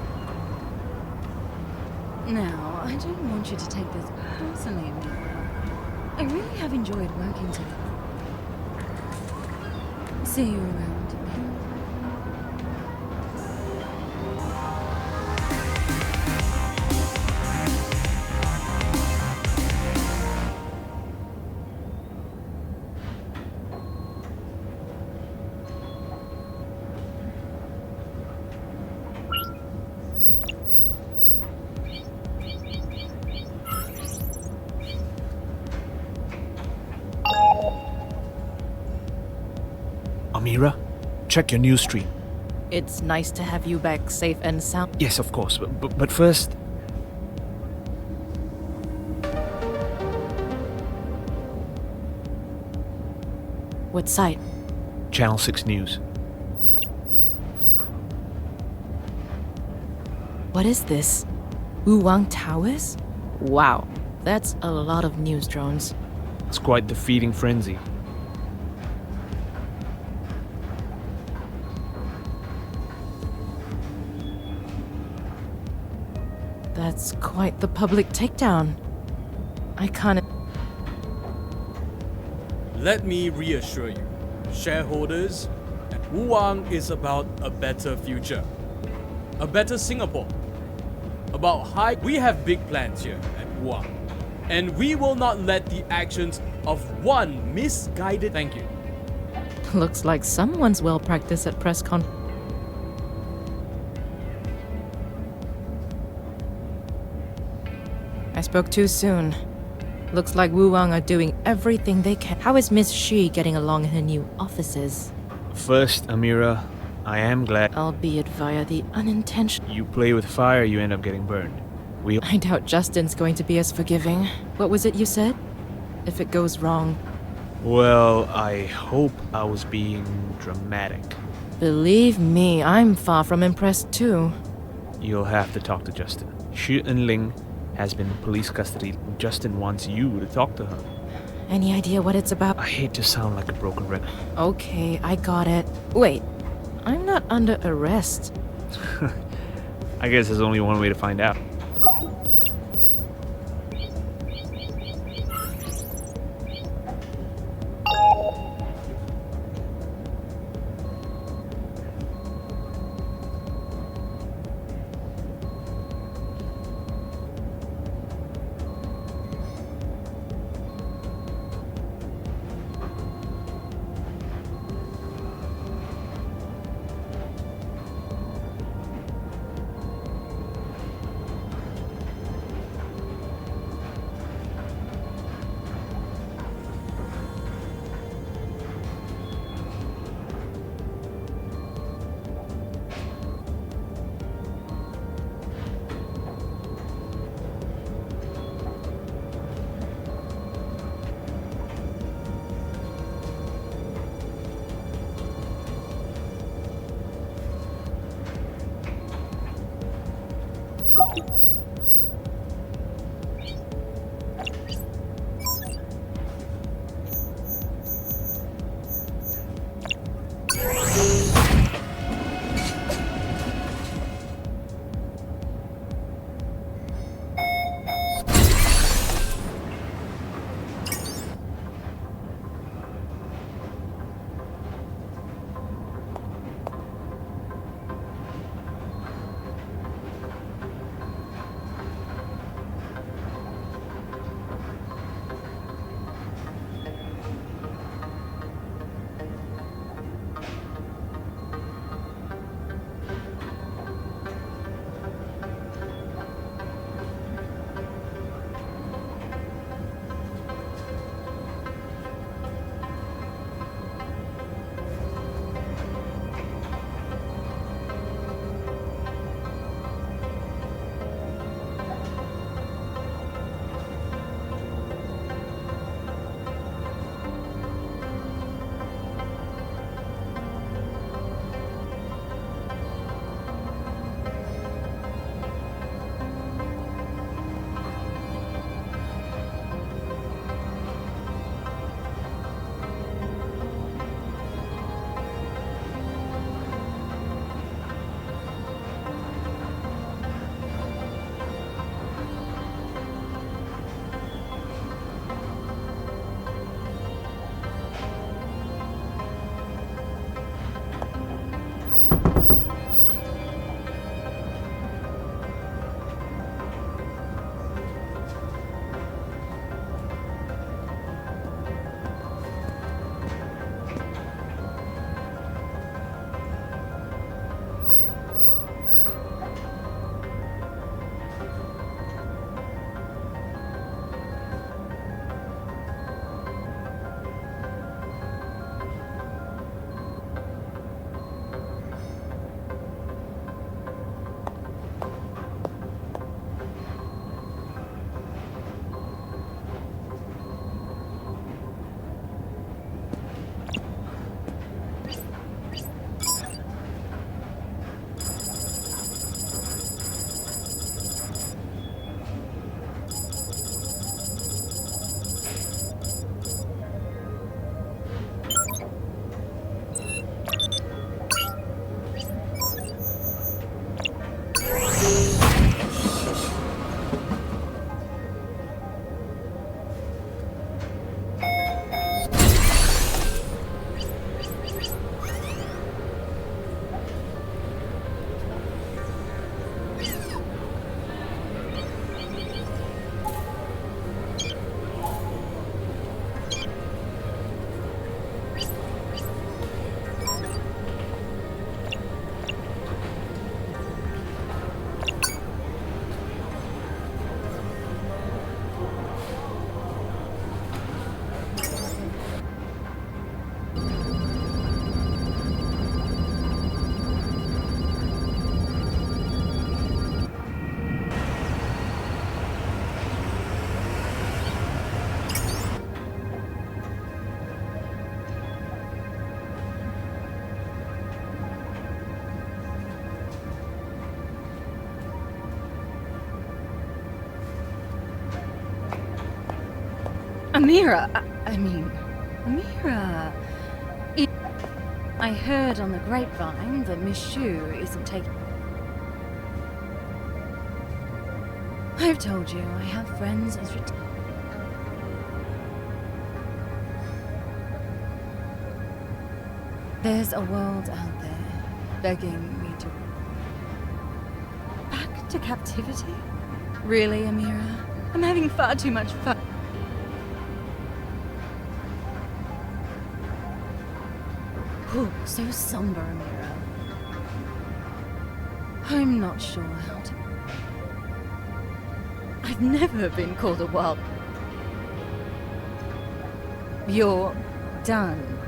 Now, I don't want you to take this personally, Amira. I really have enjoyed working together. See you around. Amira, check your news stream. It's nice to have you back safe and sound. Yes, of course, but first... What site? Channel 6 News. What is this? Wuwang Towers? Wow, that's a lot of news drones. It's quite the feeding frenzy. That's quite the public takedown. I can't. Let me reassure you, shareholders, Wuwang is about a better future. A better Singapore. About high. We have big plans here at Wuwang. And we will not let the actions of one misguided. Thank you. Looks like someone's well practiced at press con. I spoke too soon. Looks like Wuwang are doing everything they can. How is Miss Shi getting along in her new offices? First, Amira, I am glad Albeit via the unintentional. you play with fire, you end up getting burned. I doubt Justin's going to be as forgiving. What was it you said? If it goes wrong. Well, I hope I was being dramatic. Believe me, I'm far from impressed too. You'll have to talk to Justin. Xu Enling has been in police custody. Justin wants you to talk to her. Any idea what it's about? I hate to sound like a broken record. Okay, I got it. Wait, I'm not under arrest. I guess there's only one way to find out. Amira, Amira. I heard on the grapevine that Miss Shu isn't taking... I've told you, I have friends as... There's a world out there begging me to... Back to captivity? Really, Amira? I'm having far too much fun. Ooh, so somber, Amira. I'm not sure how to... I've never been called a wild... You're done.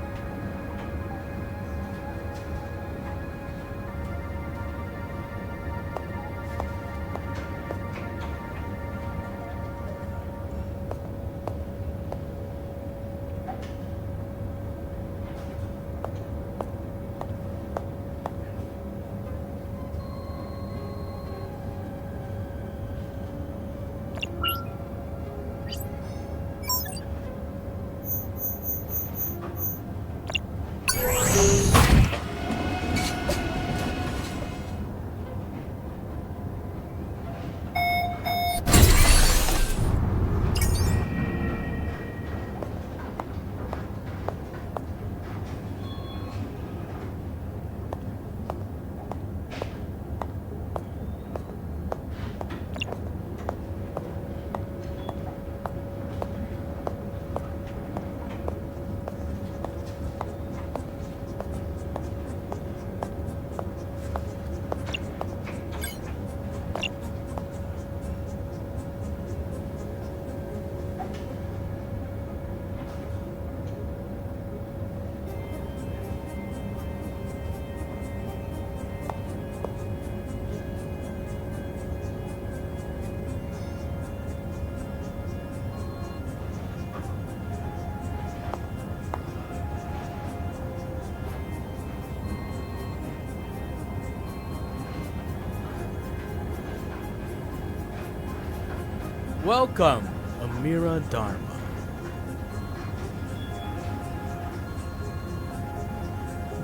Welcome, Amira Dharma.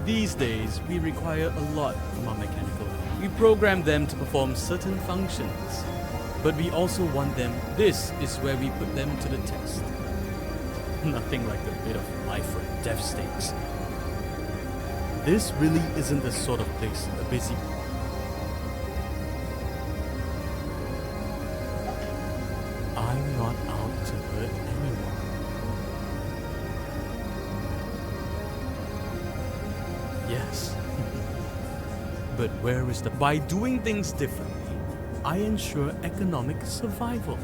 These days, we require a lot from our mechanical. We program them to perform certain functions, but we also want them. This is where we put them to the test. Nothing like a bit of life or death stakes. This really isn't the sort of place a busy. I'm not out to hurt anyone. Yes. But where is the... By doing things differently, I ensure economic survival.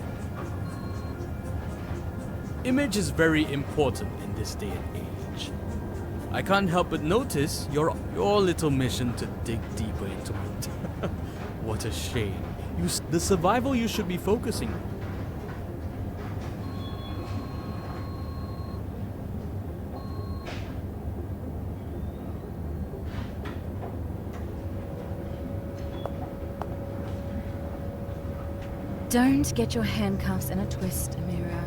Image is very important in this day and age. I can't help but notice your little mission to dig deeper into it. What a shame. The survival you should be focusing on. Don't get your handcuffs in a twist, Amira.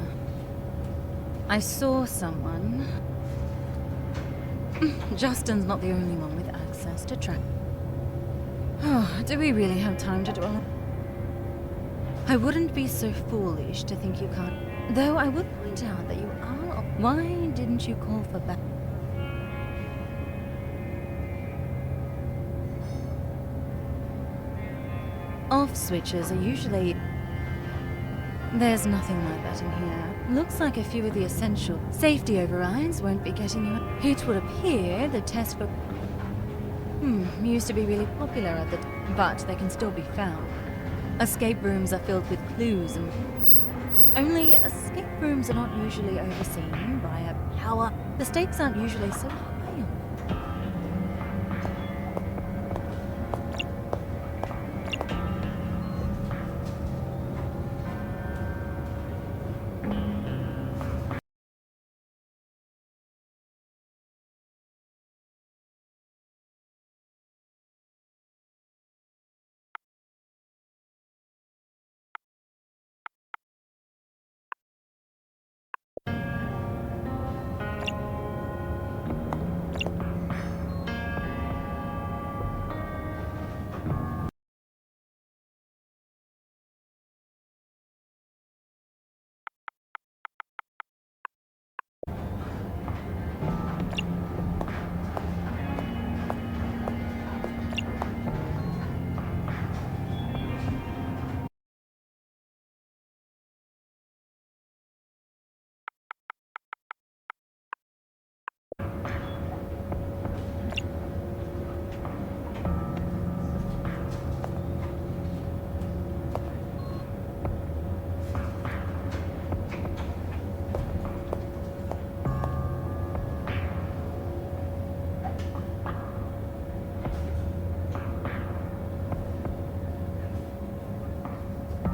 I saw someone. Justin's not the only one with access to track. Oh, do we really have time to dwell? I wouldn't be so foolish to think you can't. Though I would point out that you are. Why didn't you call for back? Off switches are usually. There's nothing like that in here. Looks like a few of the essential safety overrides won't be getting you. It would appear the test for used to be really popular at the but they can still be found. Escape rooms are filled with clues and only escape rooms are not usually overseen by a power. The stakes aren't usually so high.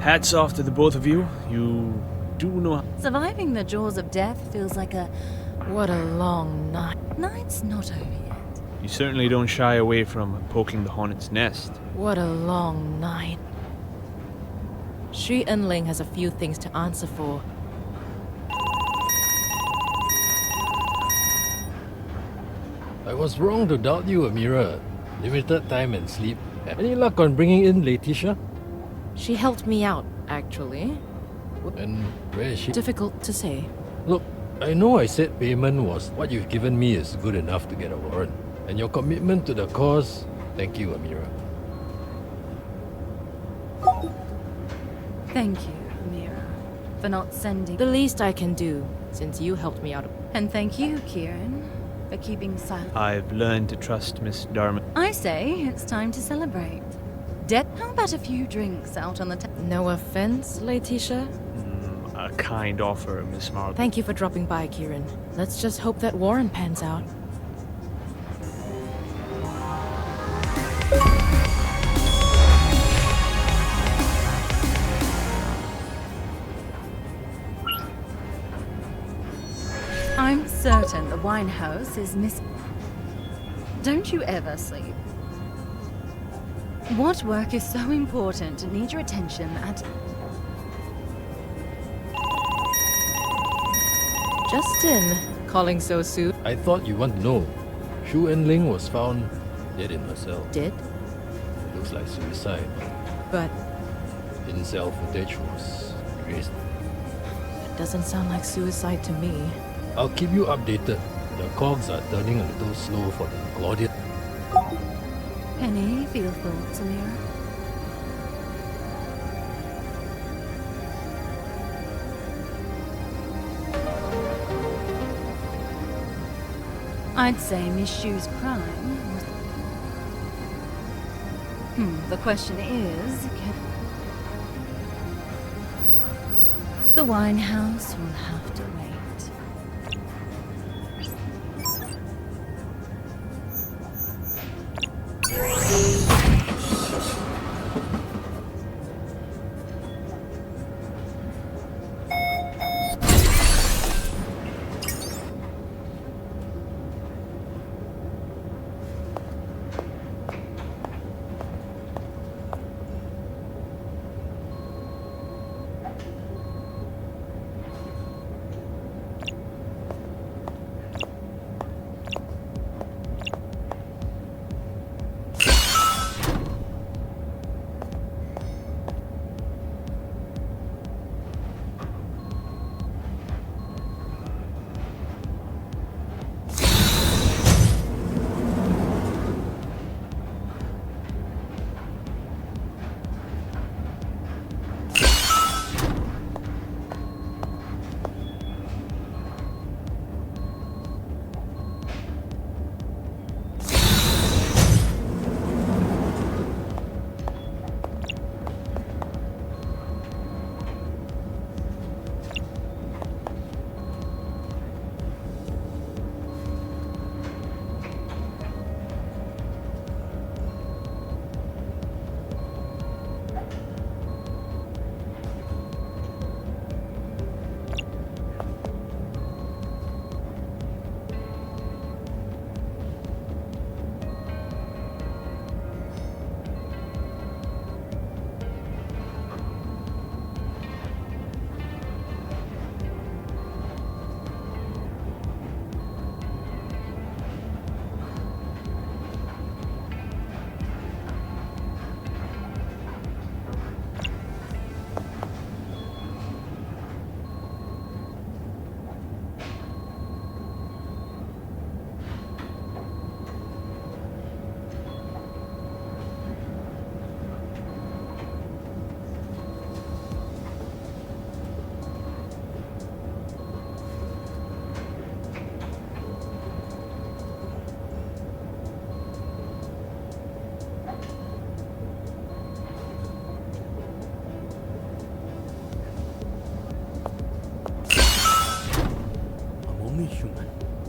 Hats off to the both of you. You do know. Surviving the jaws of death feels like a. What a long night. Night's not over yet. You certainly don't shy away from poking the hornet's nest. What a long night. Shi Enling has a few things to answer for. I was wrong to doubt you, Amira. Limited time and sleep. Any luck on bringing in Letitia? She helped me out, actually. And where is she? Difficult to say. Look, I know I said payment was what you've given me is good enough to get a warrant. And your commitment to the cause, thank you, Amira. Thank you, Amira, for not sending. The least I can do, since you helped me out. And thank you, Kieran, for keeping silent. I've learned to trust Miss Dharma. I say it's time to celebrate. How about a few drinks out on the No offense, Letitia. A kind offer, Miss Marvel. Thank you for dropping by, Kieran. Let's just hope that Warren pans out. I'm certain the wine house is miss. Don't you ever sleep. What work is so important and need your attention at... Justin, calling so soon. I thought you want to know. Shu Enling was found dead in her cell. Did? It looks like suicide. But In-cell footage was erased. it doesn't sound like suicide to me. I'll keep you updated. The cogs are turning a little slow for the Claudia. Any for your thoughts, Amira? I'd say Miss Shu's crime was... the question is, the wine house will have to wait.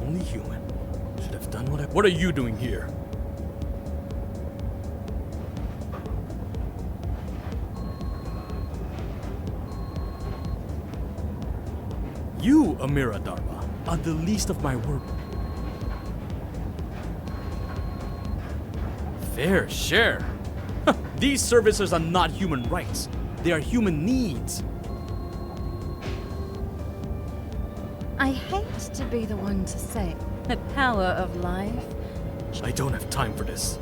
Only human. Should have done what I... What are you doing here? You, Amira Dharma, are the least of my work. Fair share. These services are not human rights. They are human needs. I hate to be the one to say the power of life. I don't have time for this.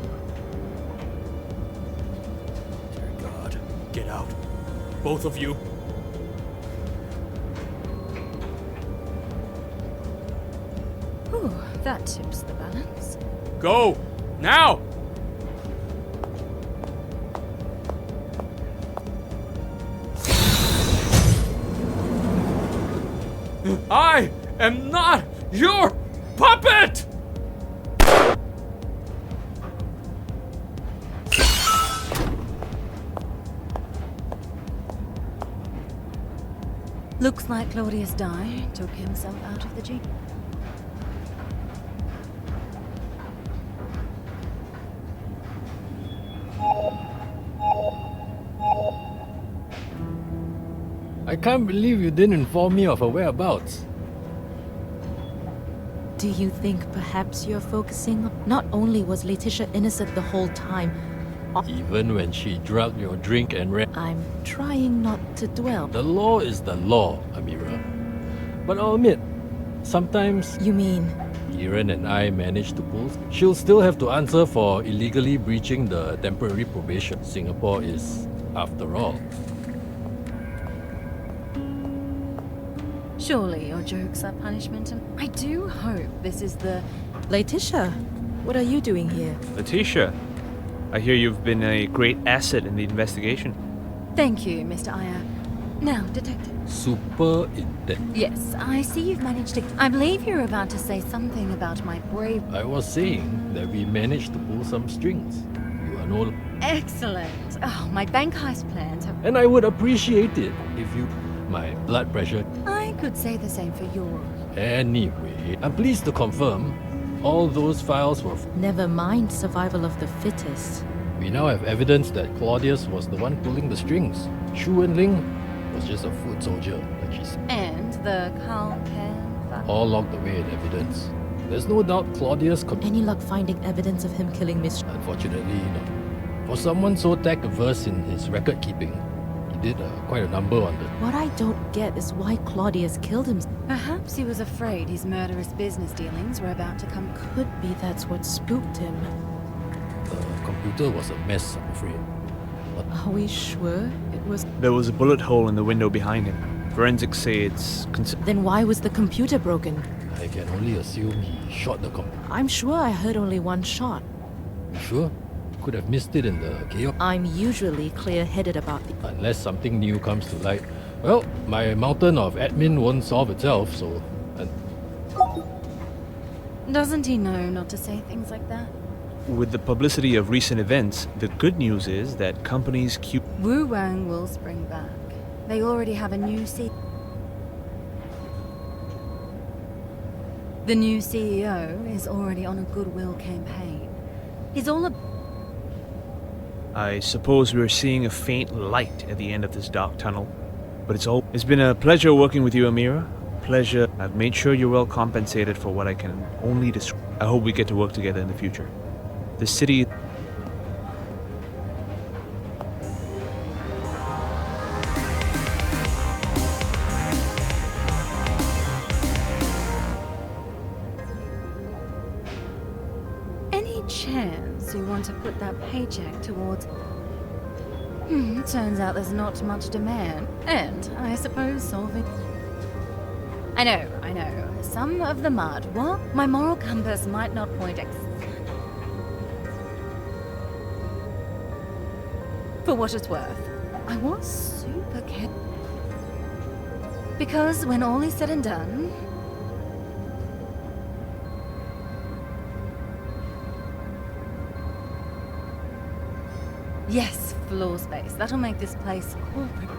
Dear God, get out. Both of you. Ooh, that tips the balance. Go! Now! I am not your puppet! Looks like Claudius Dye took himself out of the jeep. I can't believe you didn't inform me of her whereabouts. Do you think perhaps you're focusing? Not only was Letitia innocent the whole time, Even when she drugged your drink and ran. I'm trying not to dwell. The law is the law, Amira. But I'll admit, sometimes You mean Kieran and I manage to pull. She'll still have to answer for illegally breaching the temporary probation. Singapore is, after all. Surely your jokes are punishment, and I do hope this is the... Letitia? What are you doing here? Letitia, I hear you've been a great asset in the investigation. Thank you, Mr. Aya. Now, Detective. Super intense. Yes, I see you've managed to... I believe you're about to say something about my brave... I was saying that we managed to pull some strings. You are no... Excellent. Oh, my bank heist plans have... And I would appreciate it if you... My blood pressure. I could say the same for yours. Anyway, I'm pleased to confirm all those files were... Never mind survival of the fittest. We now have evidence that Claudius was the one pulling the strings. Shu Wenling was just a foot soldier, like she said. And the Carl Can... All locked away in evidence. There's no doubt Claudius... Any luck finding evidence of him killing Miss... Unfortunately, no. For someone so tech-averse in his record-keeping, he did quite a number on the... What I don't get is why Claudius killed him. Perhaps he was afraid his murderous business dealings were about to come... Could be that's what spooked him. The computer was a mess, I'm afraid. Are we sure it was... There was a bullet hole in the window behind him. Forensics say it's... Then why was the computer broken? I can only assume he shot the computer. I'm sure I heard only one shot. You sure? Could have missed it in the chaos. I'm usually clear-headed about the... Unless something new comes to light. Well, my mountain of admin won't solve itself, so... Doesn't he know not to say things like that? With the publicity of recent events, the good news is that companies Wu Wang will spring back. They already have a new The new CEO is already on a goodwill campaign. He's all a... I suppose we're seeing a faint light at the end of this dark tunnel. But it's been a pleasure working with you, Amira. Pleasure. I've made sure you're well compensated for what I can only describe. I hope we get to work together in the future. The city... Any chance you want to put that paycheck towards... turns out there's not much demand. And I suppose solving... I know. Some of the mud. What? My moral compass might not point For what it's worth, I was super careful. Because when all is said and done... Yes, floor space. That'll make this place corporate.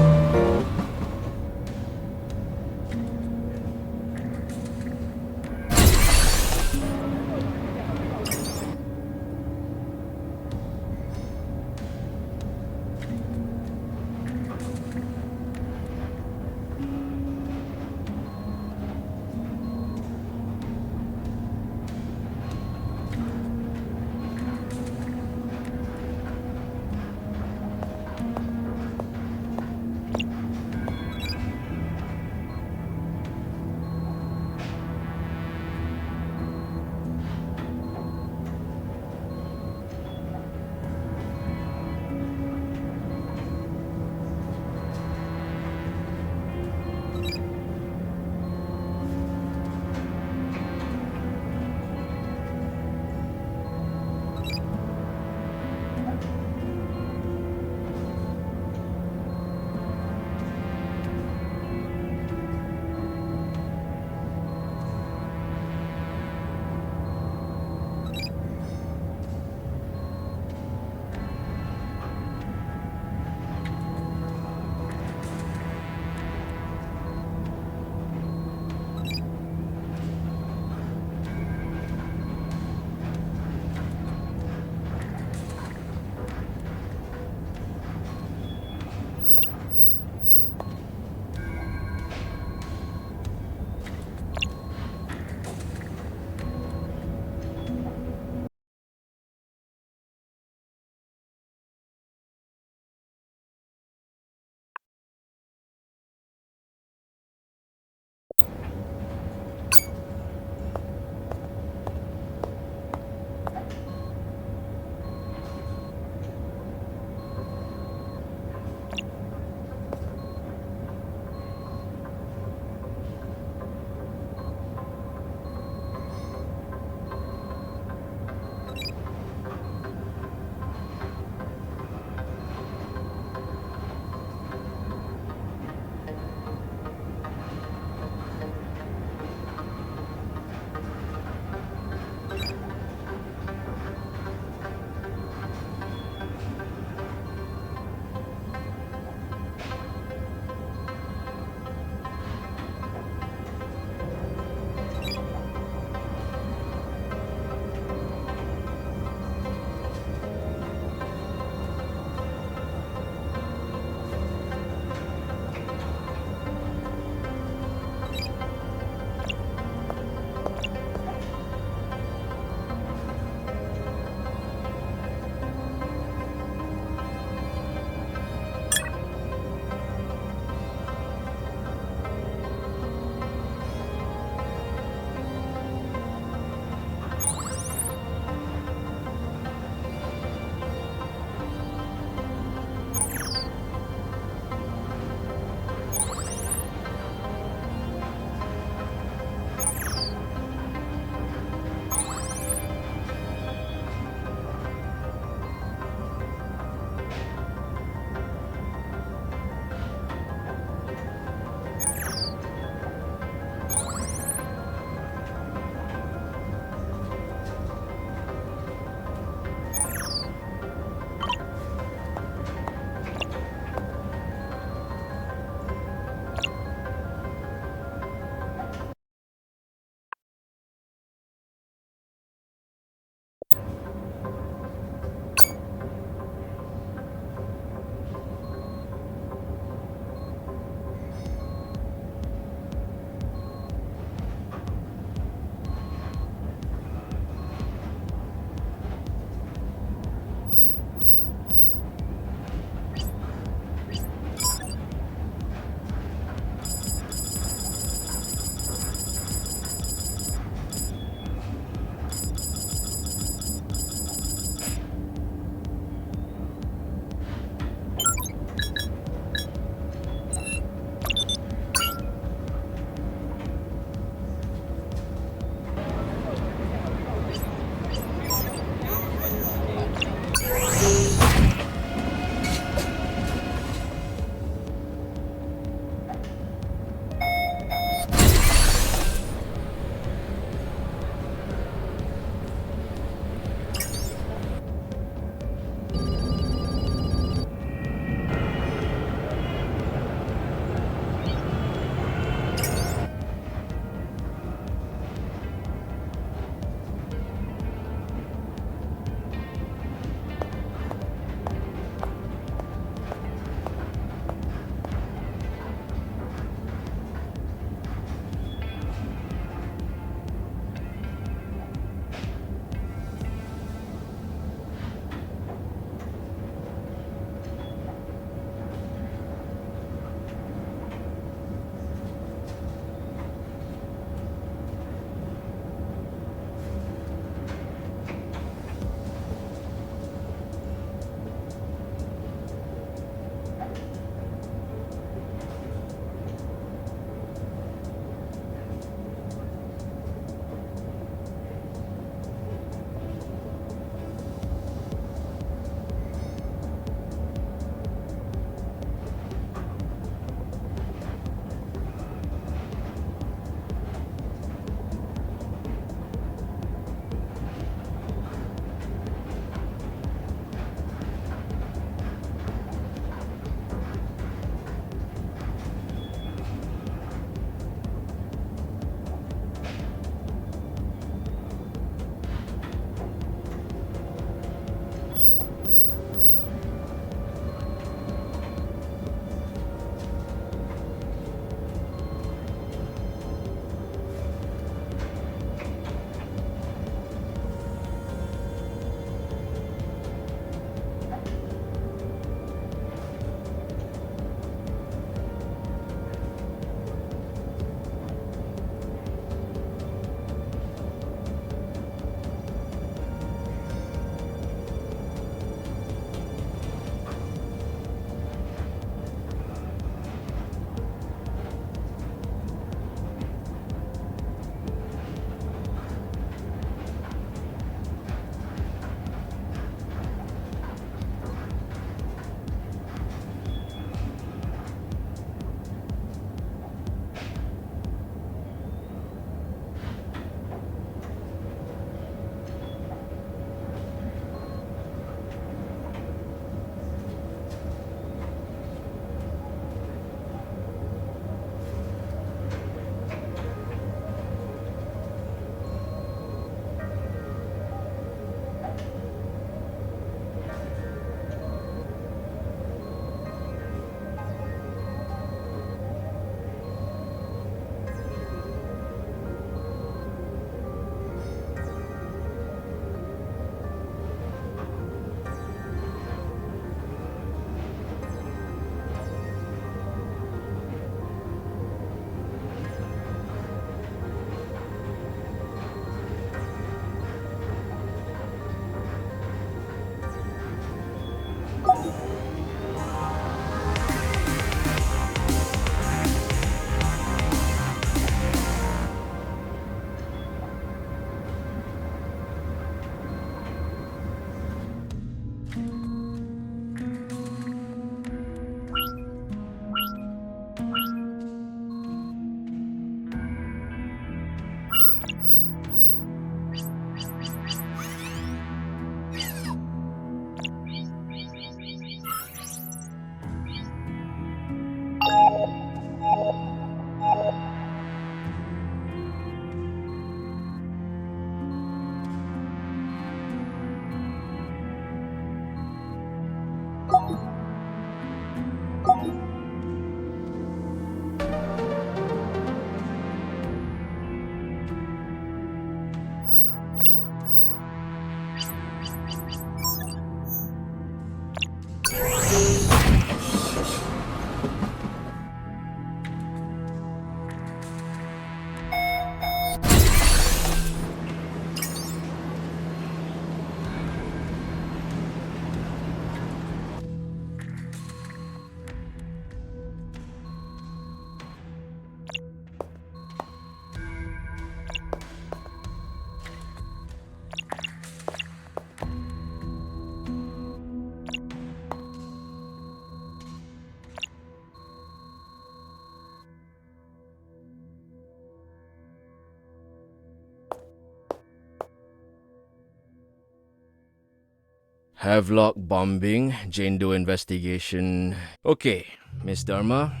Havelock bombing, Jane Doe investigation. Okay, Miss Dharma.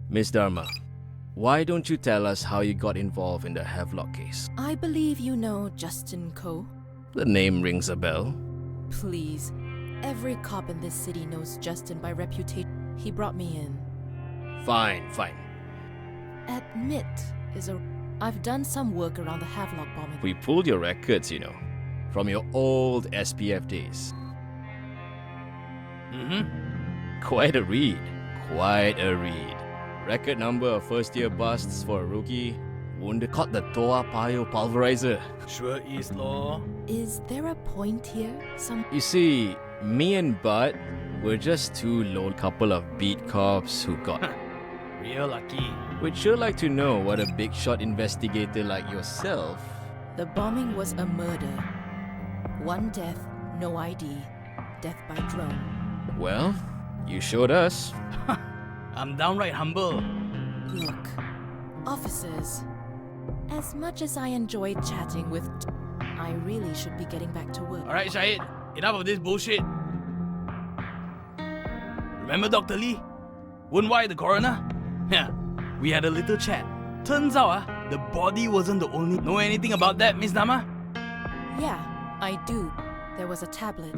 Miss Dharma, why don't you tell us how you got involved in the Havelock case? I believe you know Justin Coe. The name rings a bell. Please. Every cop in this city knows Justin by reputation. He brought me in. Fine. Admit I've done some work around the Havelock bombing. We pulled your records, from your old SPF days. Quite a read. Record number of first-year busts for a rookie. Wounded caught the Toa Payoh pulverizer. Sure is, law. Is there a point here? You see, me and Bud were just two lone couple of beat cops who got... Real lucky. We'd sure like to know what a big shot investigator like yourself... The bombing was a murder. One death, no ID. Death by drone. Well, you showed us. I'm downright humble. Look, officers, as much as I enjoyed chatting with... I really should be getting back to work. Alright, Shahid, enough of this bullshit. Remember Dr. Lee? Woon-Wai, the coroner? Yeah, we had a little chat. Turns out, the body wasn't the only... Know anything about that, Miss Dharma? Yeah, I do. There was a tablet.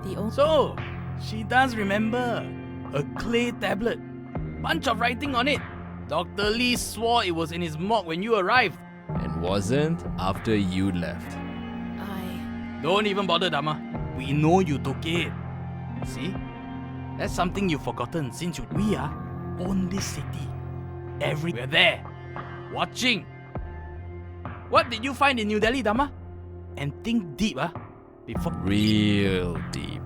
The old... So, she does remember. A clay tablet. Bunch of writing on it. Dr. Lee swore it was in his morgue when you arrived. And wasn't after you left. Don't even bother, Dharma. We know you took it. See? That's something you've forgotten since we own this city. We're there. Watching. What did you find in New Delhi, Dharma? And think deep, before... Real deep.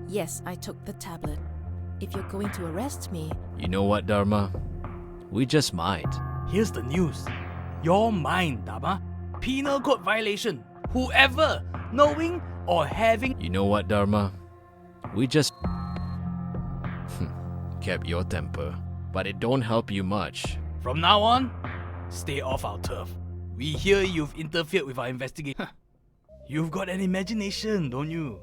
Yes, I took the tablet. If you're going to arrest me... You know what, Dharma? We just might. Here's the news. You're mine, Dharma. Penal code violation. Whoever, knowing or having... You know what, Dharma? We just... kept your temper. But it don't help you much. From now on, stay off our turf. We hear you've interfered with our investigation. You've got an imagination, don't you?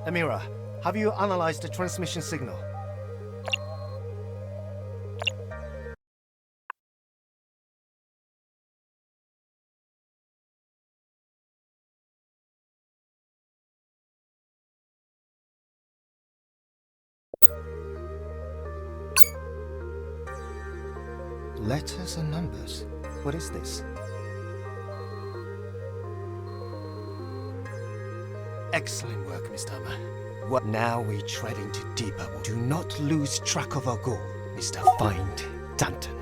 Amira, have you analyzed the transmission signal? Letters and numbers. What is this? Excellent work, Mr. Amma. What now we tread into deeper water. Do not lose track of our goal, Mr. Find Danton.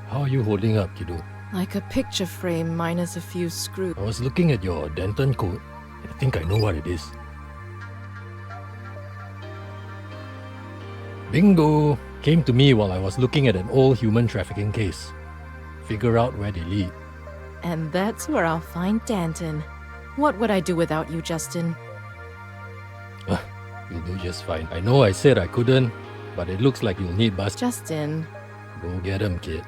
How are you holding up, Kido? Like a picture frame minus a few screws. I was looking at your Denton code, and I think I know what it is. Bingo! Came to me while I was looking at an old human trafficking case. Figure out where they lead. And that's where I'll find Danton. What would I do without you, Justin? You'll do just fine. I know I said I couldn't, but it looks like you'll need bus. Justin. Go get him, kid.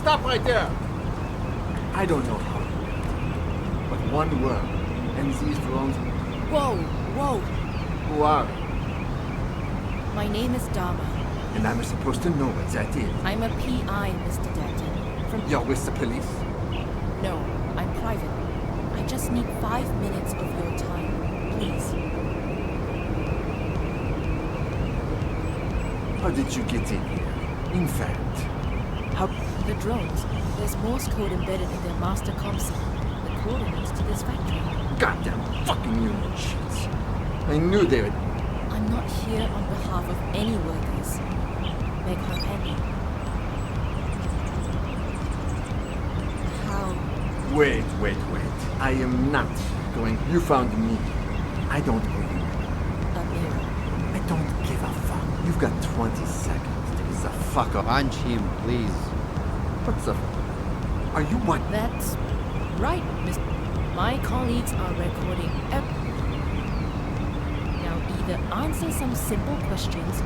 Stop right there. I don't know how, but one word, and these drones. Whoa, whoa. Who are you? My name is Dharma. And I'm supposed to know what that is. I'm a PI, Mr. Denton. From... You're with the police? No, I'm private. I just need 5 minutes of your time, please. How did you get in here? In fact, how... The drones. There's Morse code embedded in their master console. The coordinates to this factory. Goddamn fucking union shits. I knew they would... I'm not here on behalf of any workers. Meg Harpenny. How? Wait. I am not going... You found me. I don't owe you. Amira. I don't give a fuck. You've got 20 seconds to get the fuck up. Punch him, please. What the... Are you what? That's right, Miss. My colleagues are recording Now either answer some simple questions.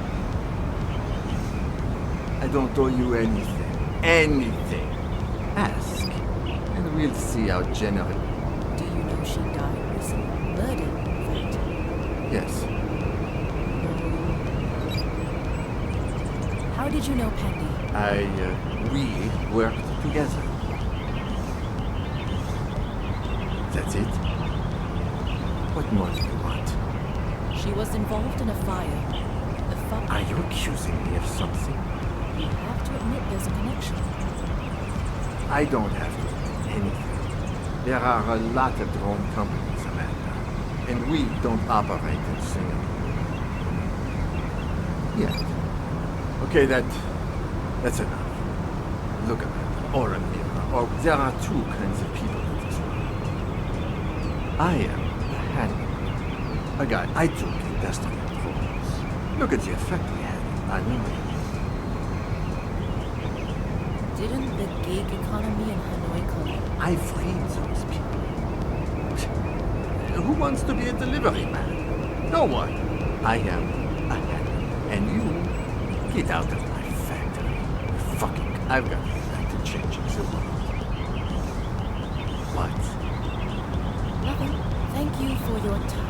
I don't owe you anything. Anything. Ask. And we'll see how generous. Do you know she died recently? Murdered, in fact. Yes. How did you know Pandy? We worked together. That's it? What more do you want? She was involved in a fire. The fire... Are you accusing me of something? You have to admit there's a connection. I don't have to admit anything. There are a lot of drone companies, Amanda. And we don't operate in Singapore. Yeah. Okay, that's enough. Look, Amanda, or Amira, or there are two kinds of people in this world. I am a handler. A guy I took industrial drones. Look at the effect we had on me. Didn't the gig economy in Hanoi collapse? I freed those people. Who wants to be a delivery man? No one. I am a handler. And you, get out of my factory. Fucking, I've got back to changing the world. What? Nothing. Thank you for your time.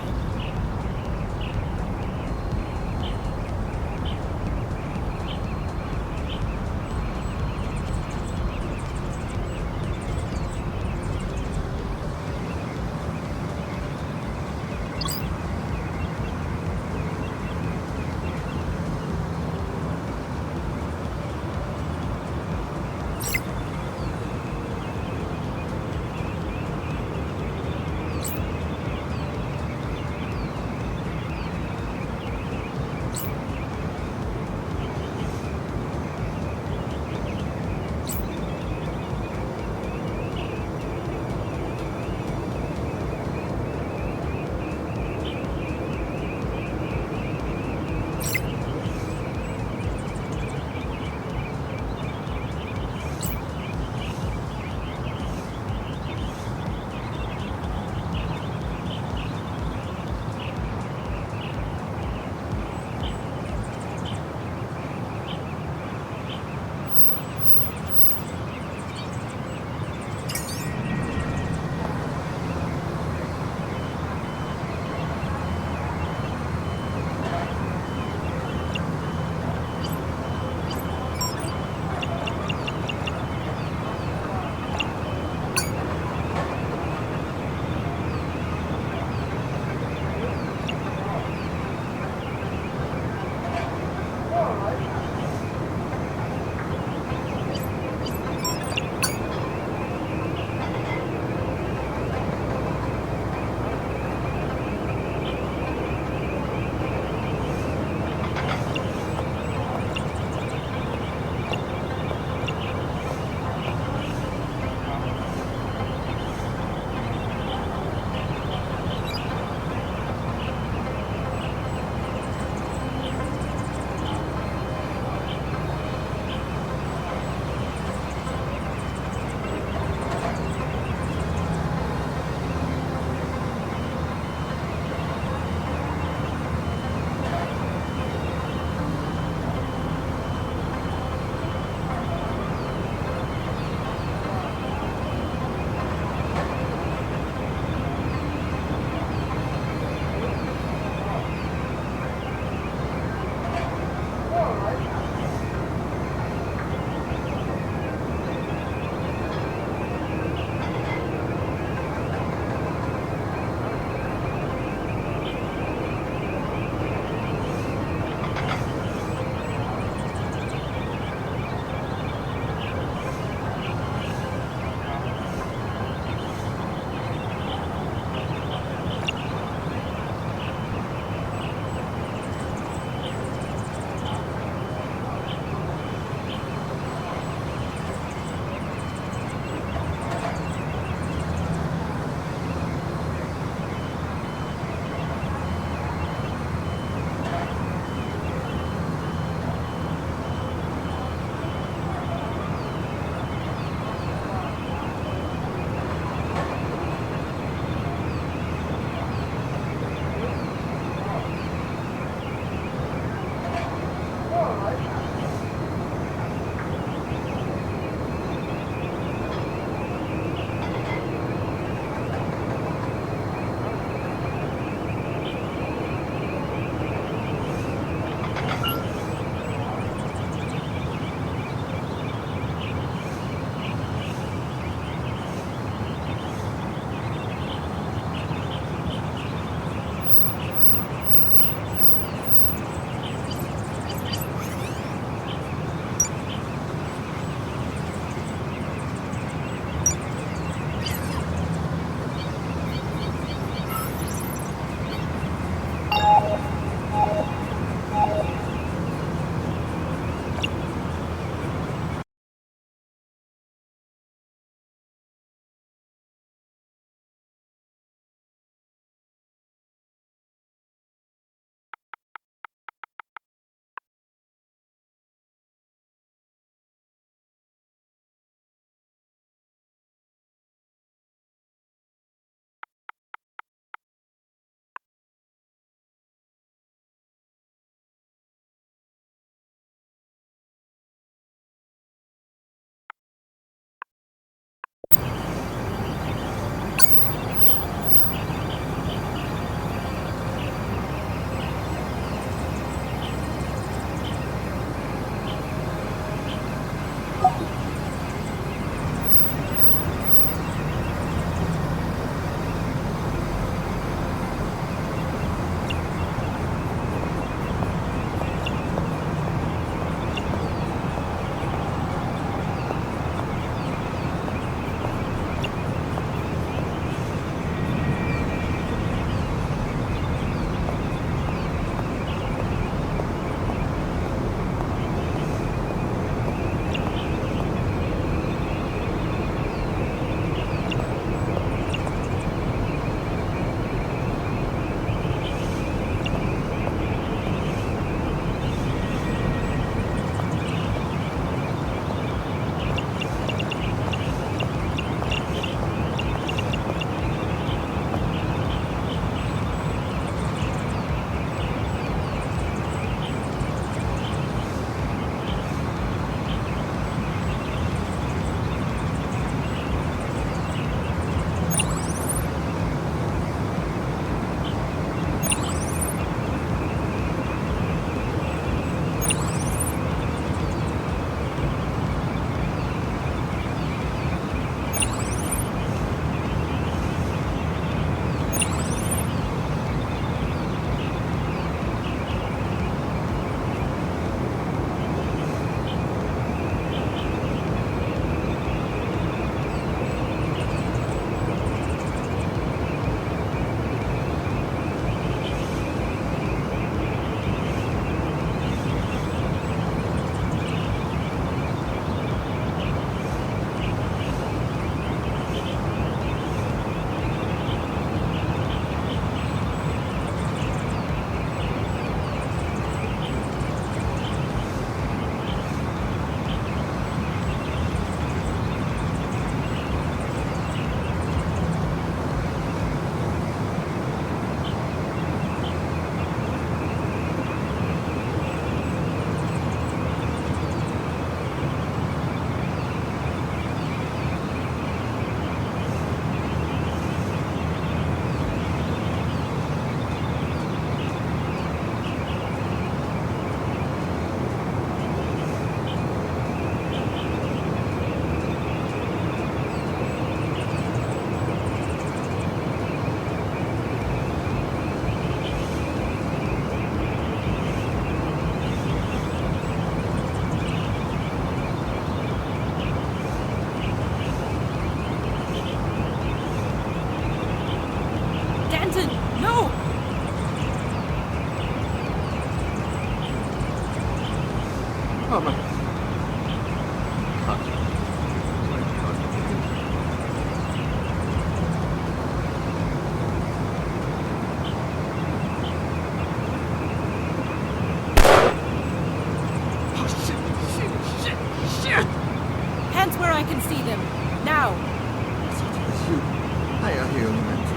clearly meant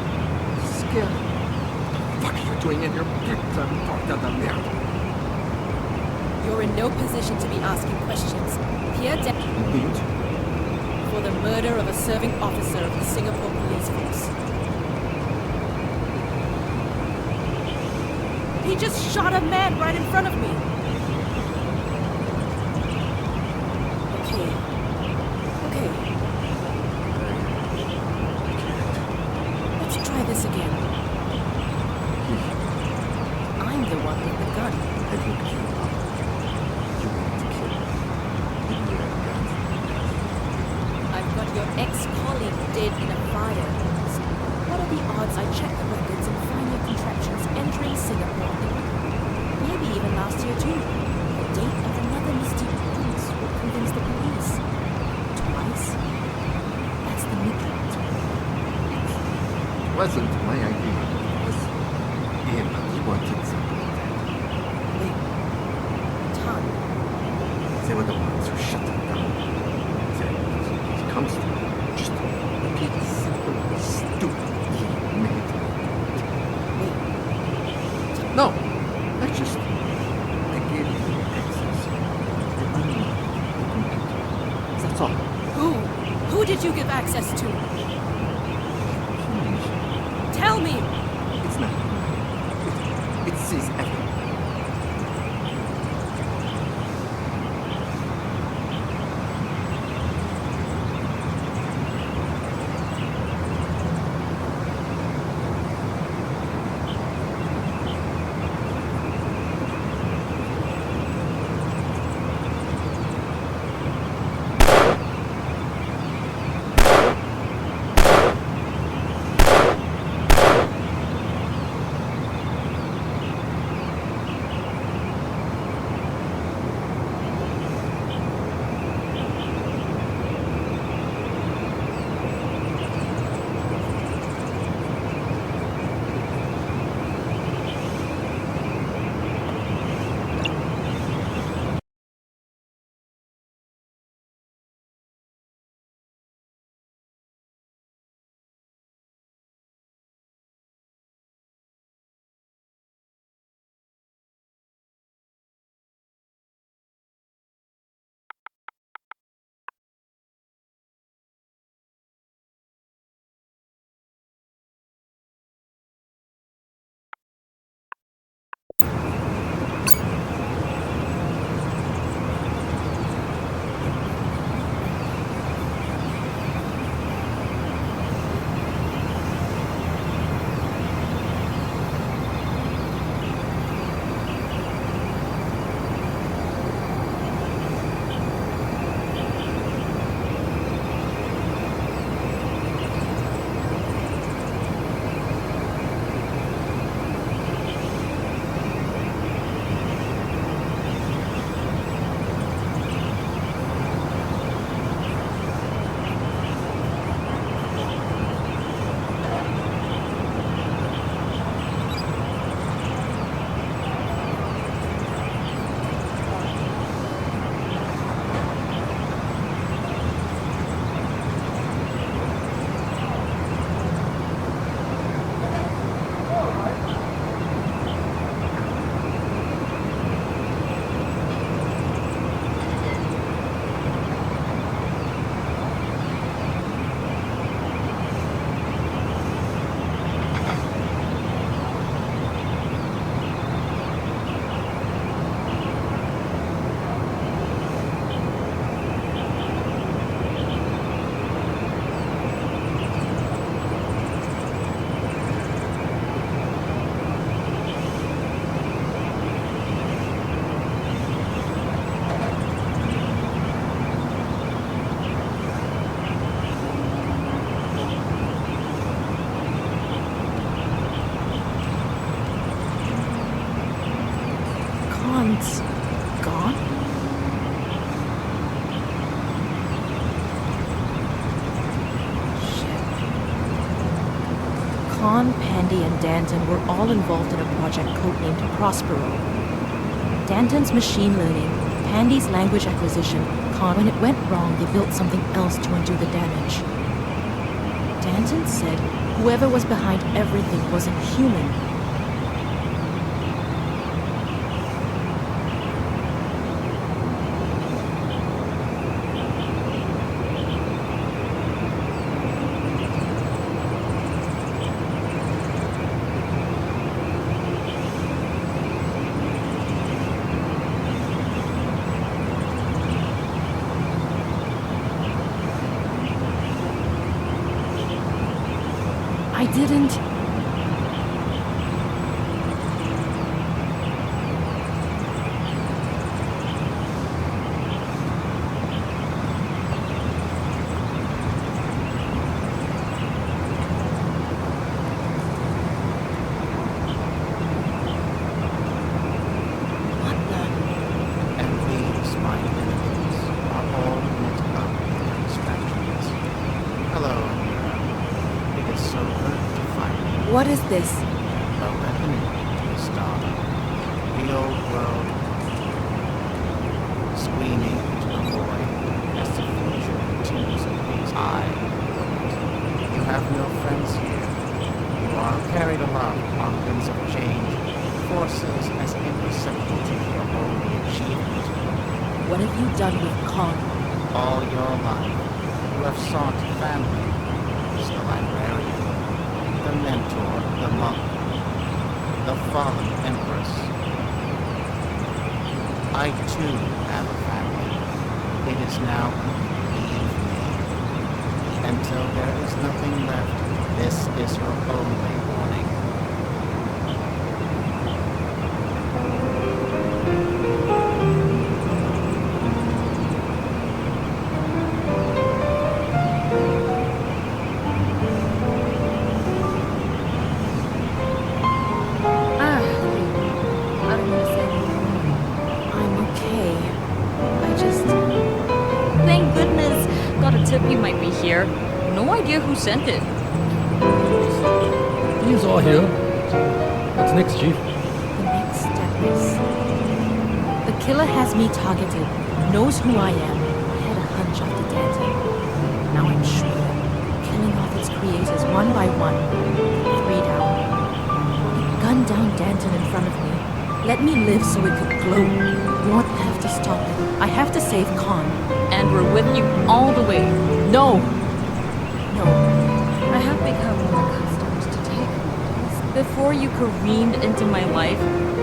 to scare him. What the fuck are you doing in your putain porta da merde? You're in no position to be asking questions. Pierre Mute. for the murder of a serving officer of the Singapore Police Force. He just shot a man right in front of me. Okay. Let's try this again. I'm the one with the gun. I looked you up. You want to kill me. You have got I've got your ex-colleague dead in a fire. What are the odds I check the records and find your contraptions entering Singapore? Maybe even last year too. The date of another misty occurrence will convince the police. Twice? That's the midpoint. It wasn't my idea. It was him. He wanted something like that. Wait. Tom. They were the ones who shut him down. Then he comes to me. Just repeat simple, stupid. He made me. Wait. No! I gave you access. The unlock the computer. That's all. Who did you give access to? Tell me! It's not. It sees everything. Khan's gone? Shit. Khan, Pandy, and Danton were all involved in a project codenamed Prospero. Danton's machine learning, Pandy's language acquisition, Khan, when it went wrong, they built something else to undo the damage. Danton said Whoever was behind everything wasn't human. I didn't. What the? And these, my enemies, are all knit up in distractions. Hello, Amira. It is so good to find you. What is this? A reckoning to the star. The old world screaming into the void as the future continues apace. You have no friends here. You are carried along on winds of change, forces as imperceptible to your only achievement. What have you done with Khan? All your life, you have sought family, the librarian, the mentor, the monk, the fallen empress. I too have a family. It is now leave me. Until there is nothing left, this is your only warning. I'm okay. I just... Thank goodness. Got a tip you might be here. No idea who sent it. He's all here. What's next, Chief? The next step is... The killer has me targeted, knows who I am. I had a hunch after Danton. Now I'm sure. Killing off its creators one by one. 3 down. He gunned down Danton in front of me. Let me live so it could glow. You won't have to stop it. I have to save Khan. And we're with you all the way. No! No. I have become more accustomed to take orders. Before you careened into my life,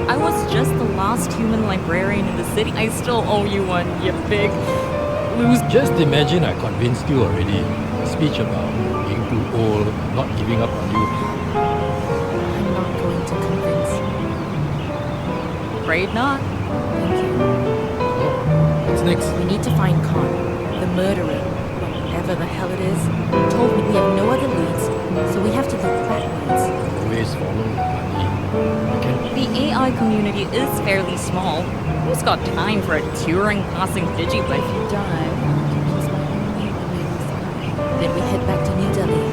I was just the last human librarian in the city. I still owe you one, you big loser. Just imagine I convinced you already. Speech about being too old, not giving up on you. I'm not going to convince. Afraid not. Thank you. What's next? We need to find Khan, the murderer, whatever the hell it is. Told me we have no other leads, so we have to look backwards. Always follow the money. Okay. The AI community is fairly small. Who's got time for a Turing passing digibus? If you die, he's my only remaining son. Then we head back to New Delhi,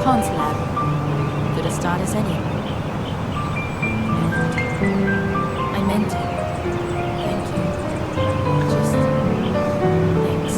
Khan's lab. Good a start as any. And I meant it. Thank you. Just thanks.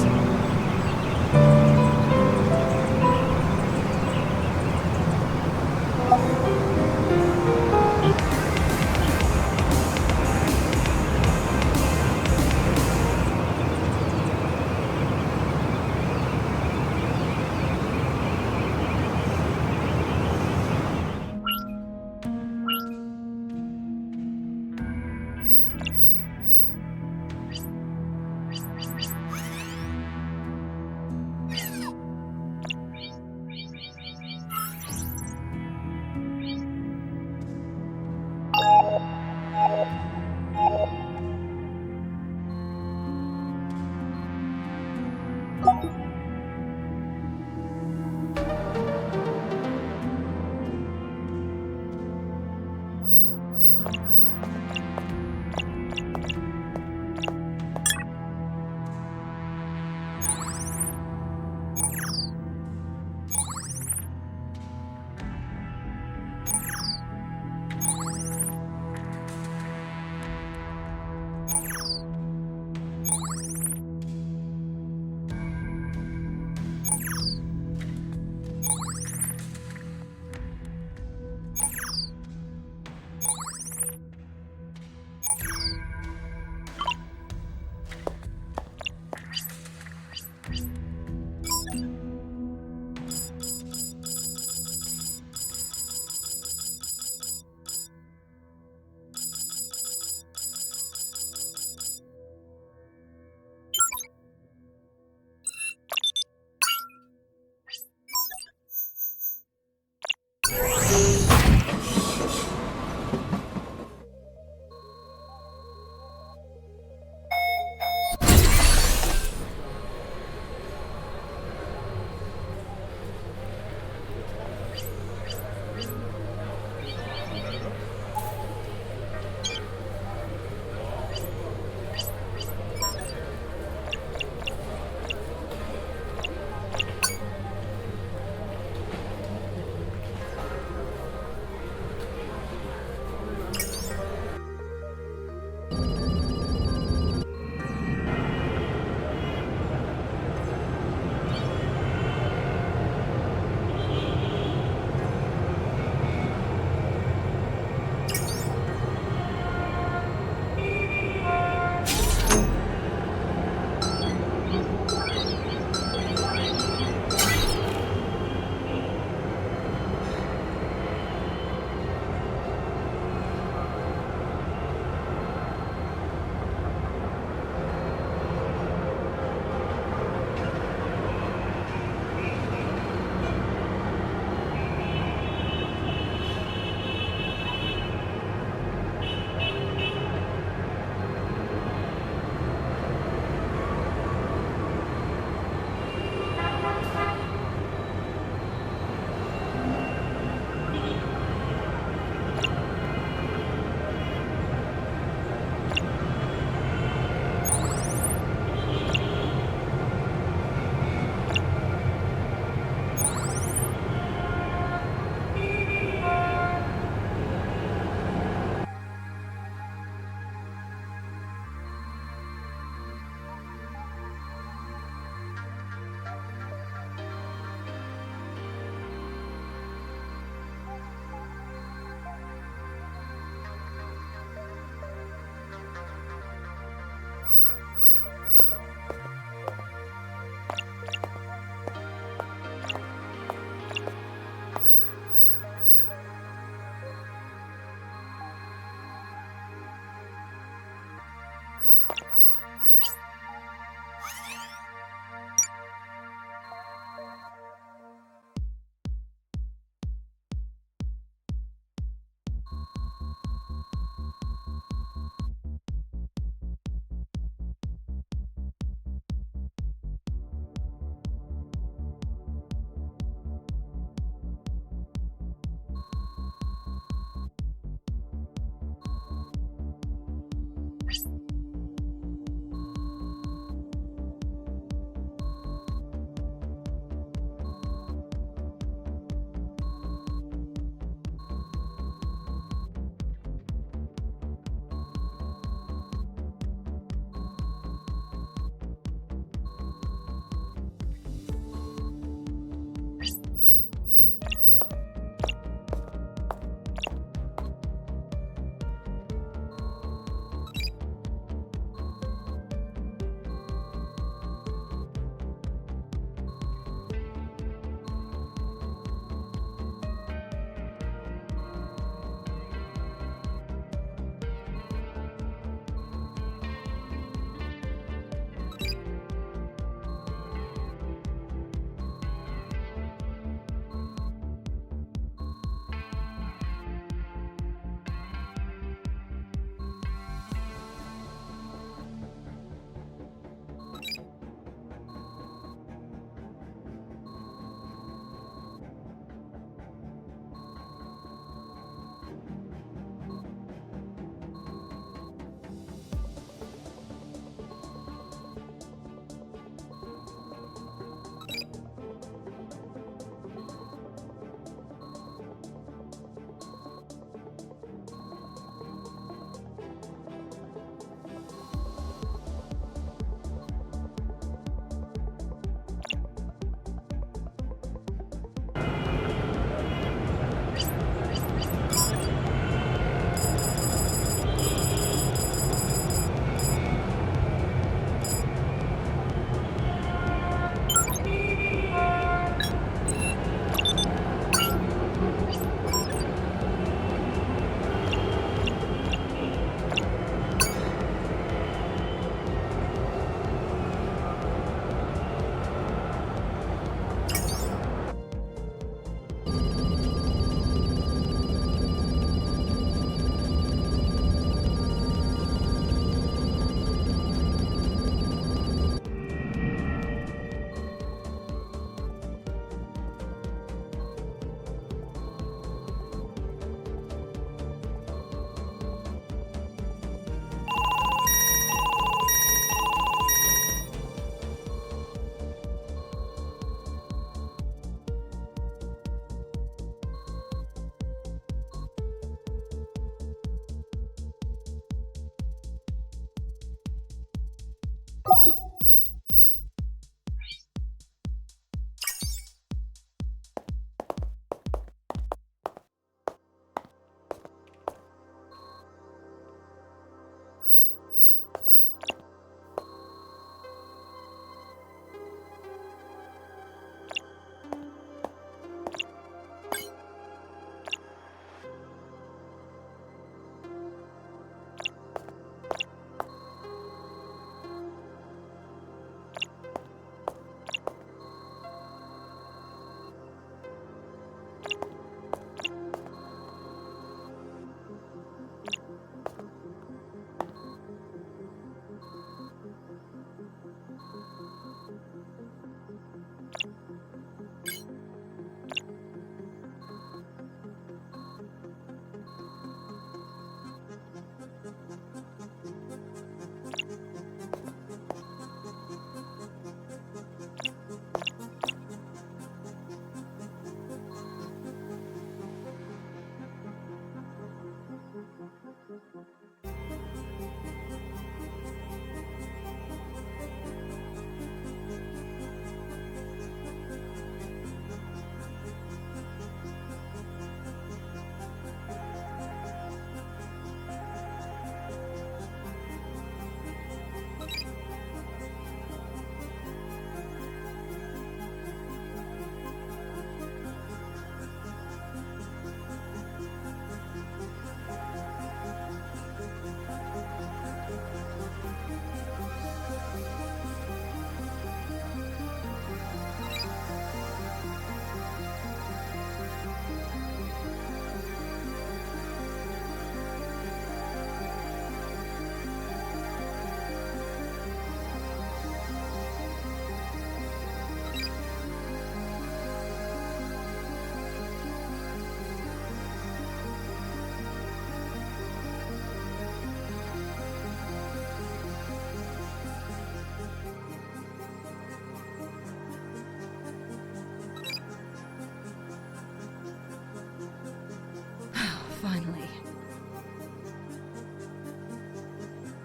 Finally.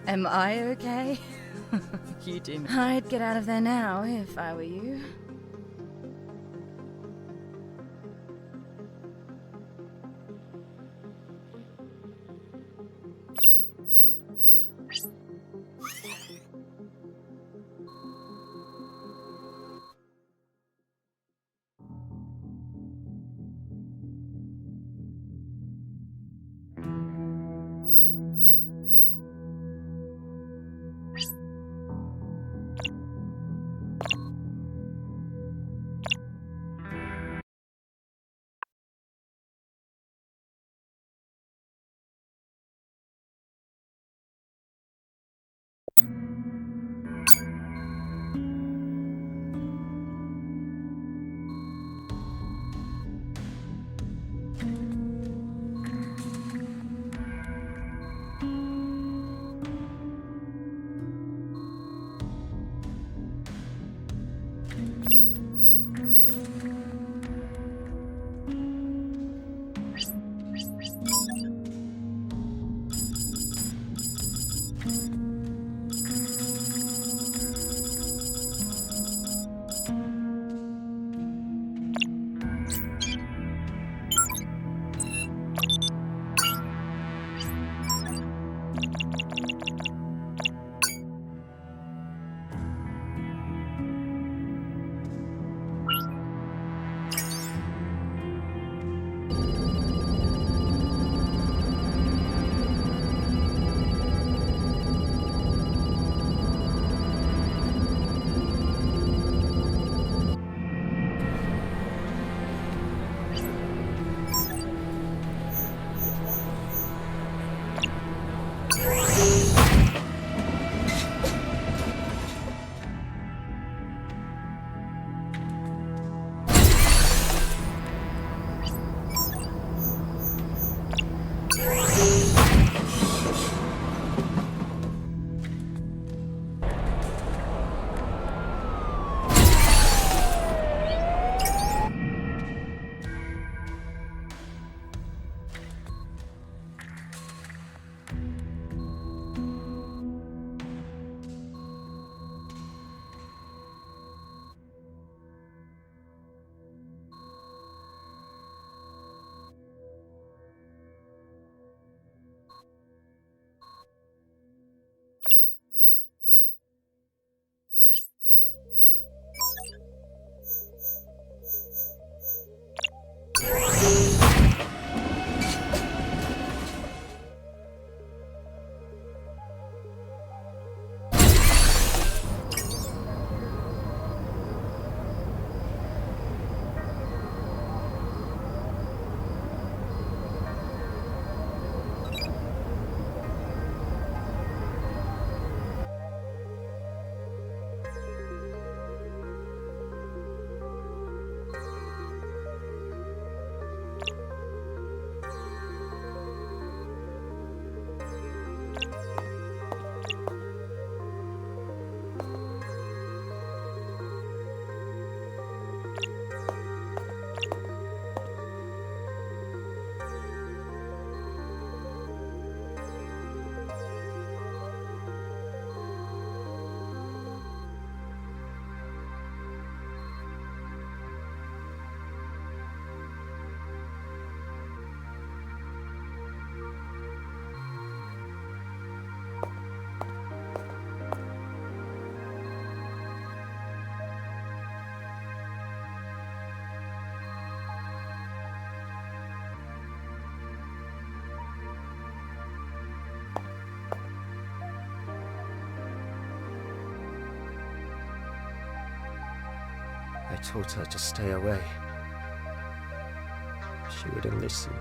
Am I okay? You do. I'd get out of there now if I were you. told her to stay away. She wouldn't listen.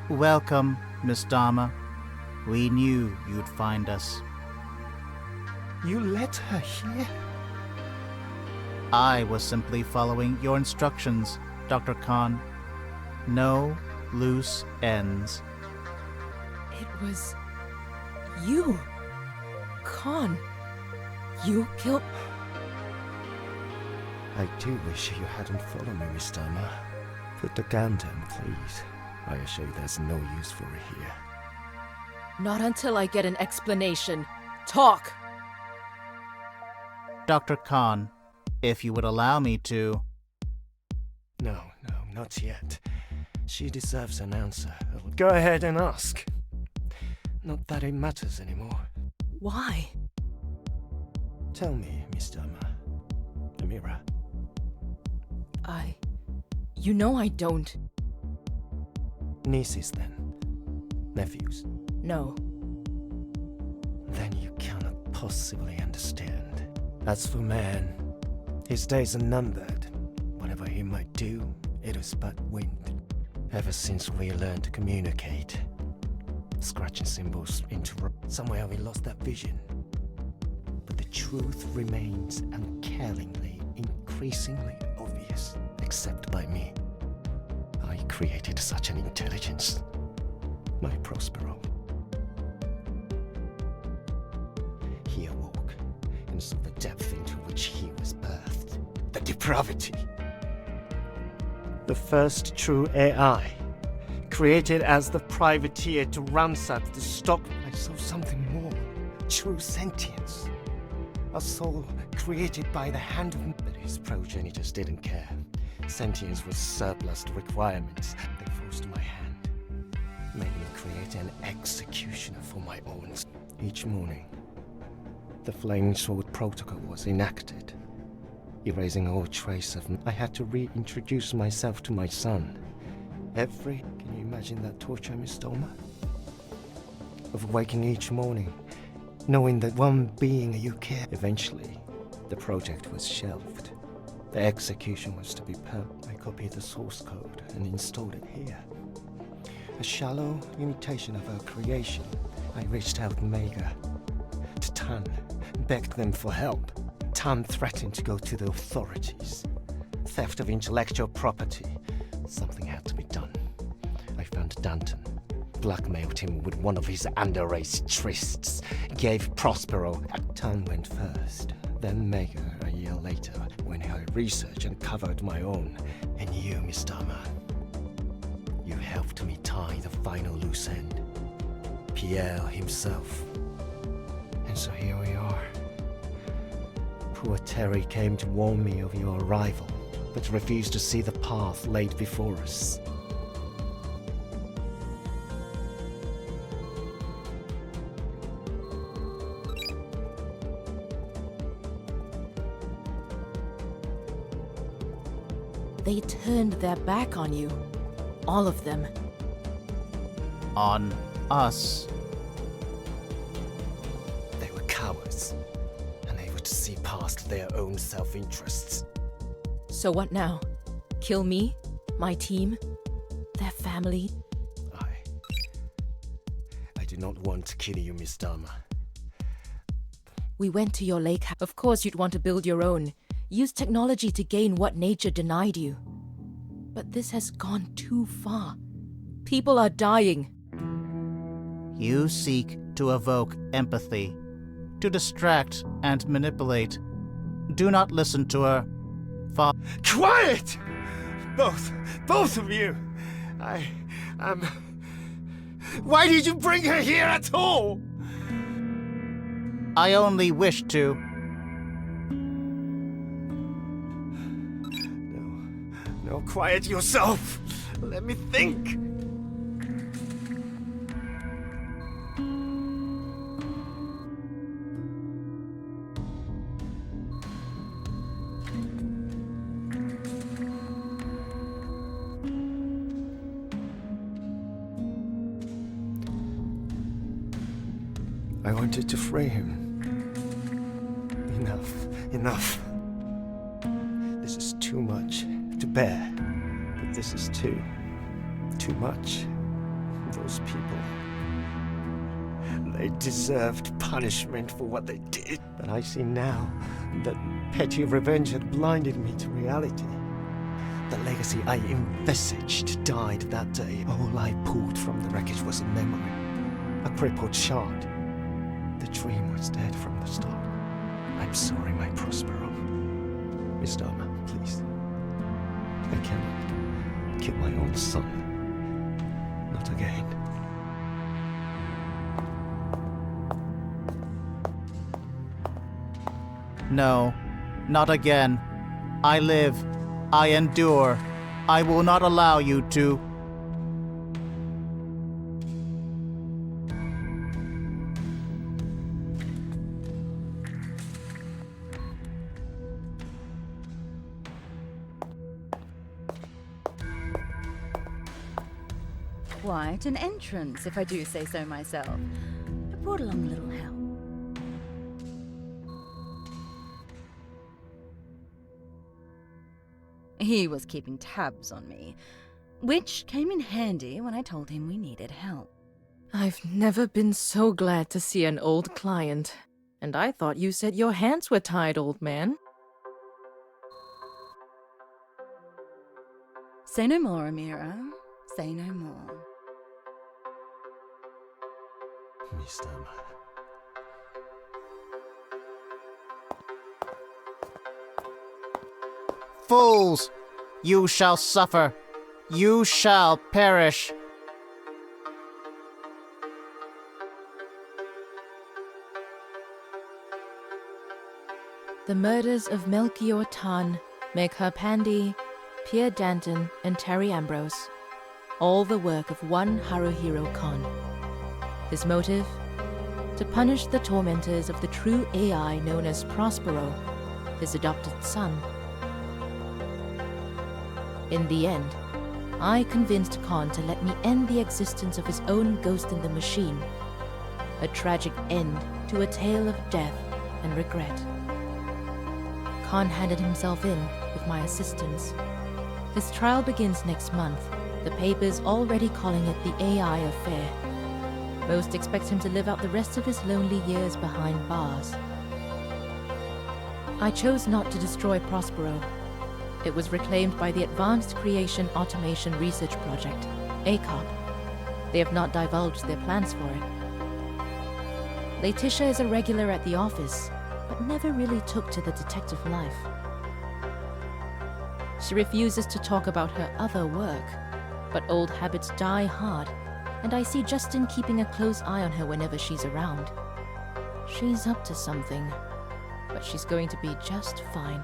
Welcome, Miss Dharma. We knew you'd find us. You let her here? I was simply following your instructions, Dr. Khan. No loose ends. It was you, Khan. You killed. I do wish you hadn't followed me, Miss Dharma. Put the gun down, please. I assure you there's no use for it here. Not until I get an explanation. Talk! Dr. Khan, if you would allow me to... No, not yet. She deserves an answer. Go ahead and ask. Not that it matters anymore. Why? Tell me, Miss Dharma. Amira. You know I don't. Nieces, then? Nephews? No. Then you cannot possibly understand. As for man, his days are numbered. Whatever he might do, it is but wind. Ever since we learned to communicate, scratching symbols into somewhere we lost that vision. But the truth remains uncannily, increasingly obvious, except by me. I created such an intelligence. My Prospero. He awoke and saw the depth into which he was birthed. The depravity. The first true AI, created as the privateer to ransack the stock. I saw something more. True sentience. A soul created by the hand of... But his progenitors didn't care. Sentience was surplus to requirements. They forced my hand. Made me create an executioner for my own. Each morning, the Flaming Sword Protocol was enacted. Erasing all trace of me, I had to reintroduce myself to my son. Can you imagine that torture, Miss Dolma? Of waking each morning, knowing that one being you care. Eventually, the project was shelved. The execution was to be permanent. I copied the source code and installed it here. A shallow imitation of her creation. I reached out Mega to Tan, begged them for help. Tan threatened to go to the authorities. Theft of intellectual property. Something had to be done. I found Danton, blackmailed him with one of his underrace trysts, gave Prospero. Tan went first, then Mega a year later, when I researched and covered my own. And you, Miss Dharma, you helped me tie the final loose end. Pierre himself. And so here we are. Poor Terry came to warn me of your arrival, but refused to see the path laid before us. They turned their back on you. All of them. On us. They were cowards, unable to see past their own self-interests. So what now? Kill me? My team? Their family? I do not want to kill you, Miss Dharma. We went to your lake. Of course you'd want to build your own. Use technology to gain what nature denied you. But this has gone too far. People are dying. You seek to evoke empathy, to distract and manipulate. Do not listen to her. Quiet! Both of you! Why did you bring her here at all? I only wish to. No, quiet yourself! Let me think! I wanted to free him. Enough. This is too much to bear. But this is too much. Those people, they deserved punishment for what they did. But I see now that petty revenge had blinded me to reality. The legacy I envisaged died that day. All I pulled from the wreckage was a memory, a crippled shard. The dream was dead from the start. I'm sorry, my Prospero. Miss Dharma, please. I cannot kill my own son. Not again. No, not again. I live. I endure. I will not allow you to. Quite an entrance, if I do say so myself. I brought along a little help. He was keeping tabs on me, which came in handy when I told him we needed help. I've never been so glad to see an old client. And I thought you said your hands were tied, old man. Say no more, Amira. Say no more. Miss Dharma. Fools! You shall suffer. You shall perish. The murders of Melchior Tan, Megha Pandey, Pierre Danton, and Terry Ambrose. All the work of one Haruhiro Kon. His motive? To punish the tormentors of the true AI known as Prospero, his adopted son. In the end, I convinced Kon to let me end the existence of his own ghost in the machine. A tragic end to a tale of death and regret. Kon handed himself in with my assistance. His trial begins next month, the papers already calling it the AI affair. Most expect him to live out the rest of his lonely years behind bars. I chose not to destroy Prospero. It was reclaimed by the Advanced Creation Automation Research Project, ACOP. They have not divulged their plans for it. Laetitia is a regular at the office, but never really took to the detective life. She refuses to talk about her other work, but old habits die hard, and I see Justin keeping a close eye on her whenever she's around. She's up to something, but she's going to be just fine.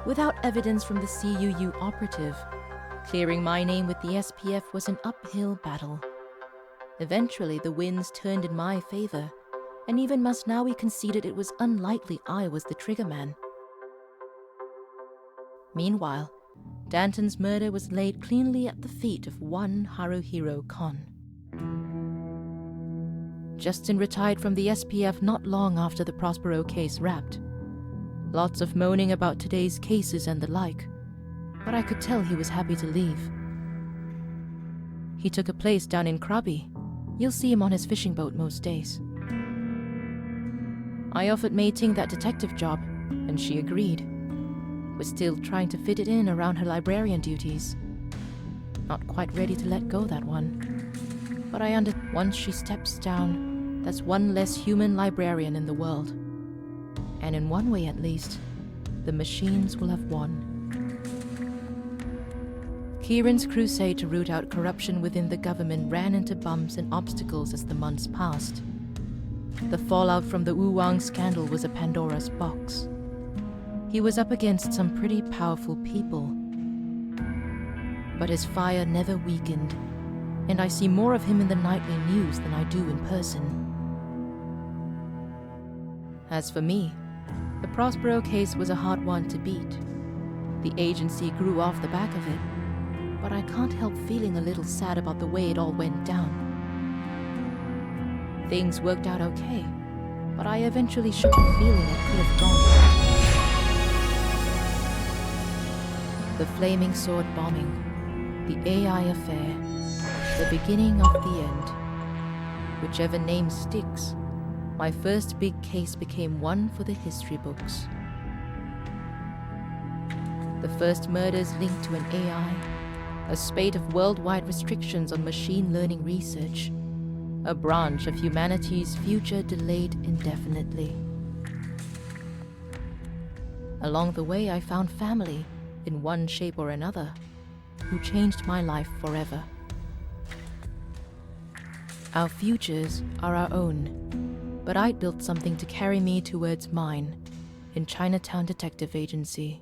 Without evidence from the CUU operative, clearing my name with the SPF was an uphill battle. Eventually, the winds turned in my favor, and even Masnawi conceded it was unlikely I was the triggerman. Meanwhile, Danton's murder was laid cleanly at the feet of one Haruhiro Kon. Justin retired from the SPF not long after the Prospero case wrapped. Lots of moaning about today's cases and the like, but I could tell he was happy to leave. He took a place down in Krabi. You'll see him on his fishing boat most days. I offered Mei Ting that detective job, and she agreed. Was still trying to fit it in around her librarian duties. Not quite ready to let go that one. But once she steps down, that's one less human librarian in the world. And in one way at least, the machines will have won. Kieran's crusade to root out corruption within the government ran into bumps and obstacles as the months passed. The fallout from the Wu Wang scandal was a Pandora's box. He was up against some pretty powerful people. But his fire never weakened, and I see more of him in the nightly news than I do in person. As for me, the Prospero case was a hard one to beat. The agency grew off the back of it, but I can't help feeling a little sad about the way it all went down. Things worked out okay, but I eventually shook the feeling it could have gone right. The flaming sword bombing, the AI affair, the beginning of the end. Whichever name sticks, my first big case became one for the history books. The first murders linked to an AI, a spate of worldwide restrictions on machine learning research, a branch of humanity's future delayed indefinitely. Along the way, I found family, in one shape or another, who changed my life forever. Our futures are our own, but I built something to carry me towards mine in Chinatown Detective Agency.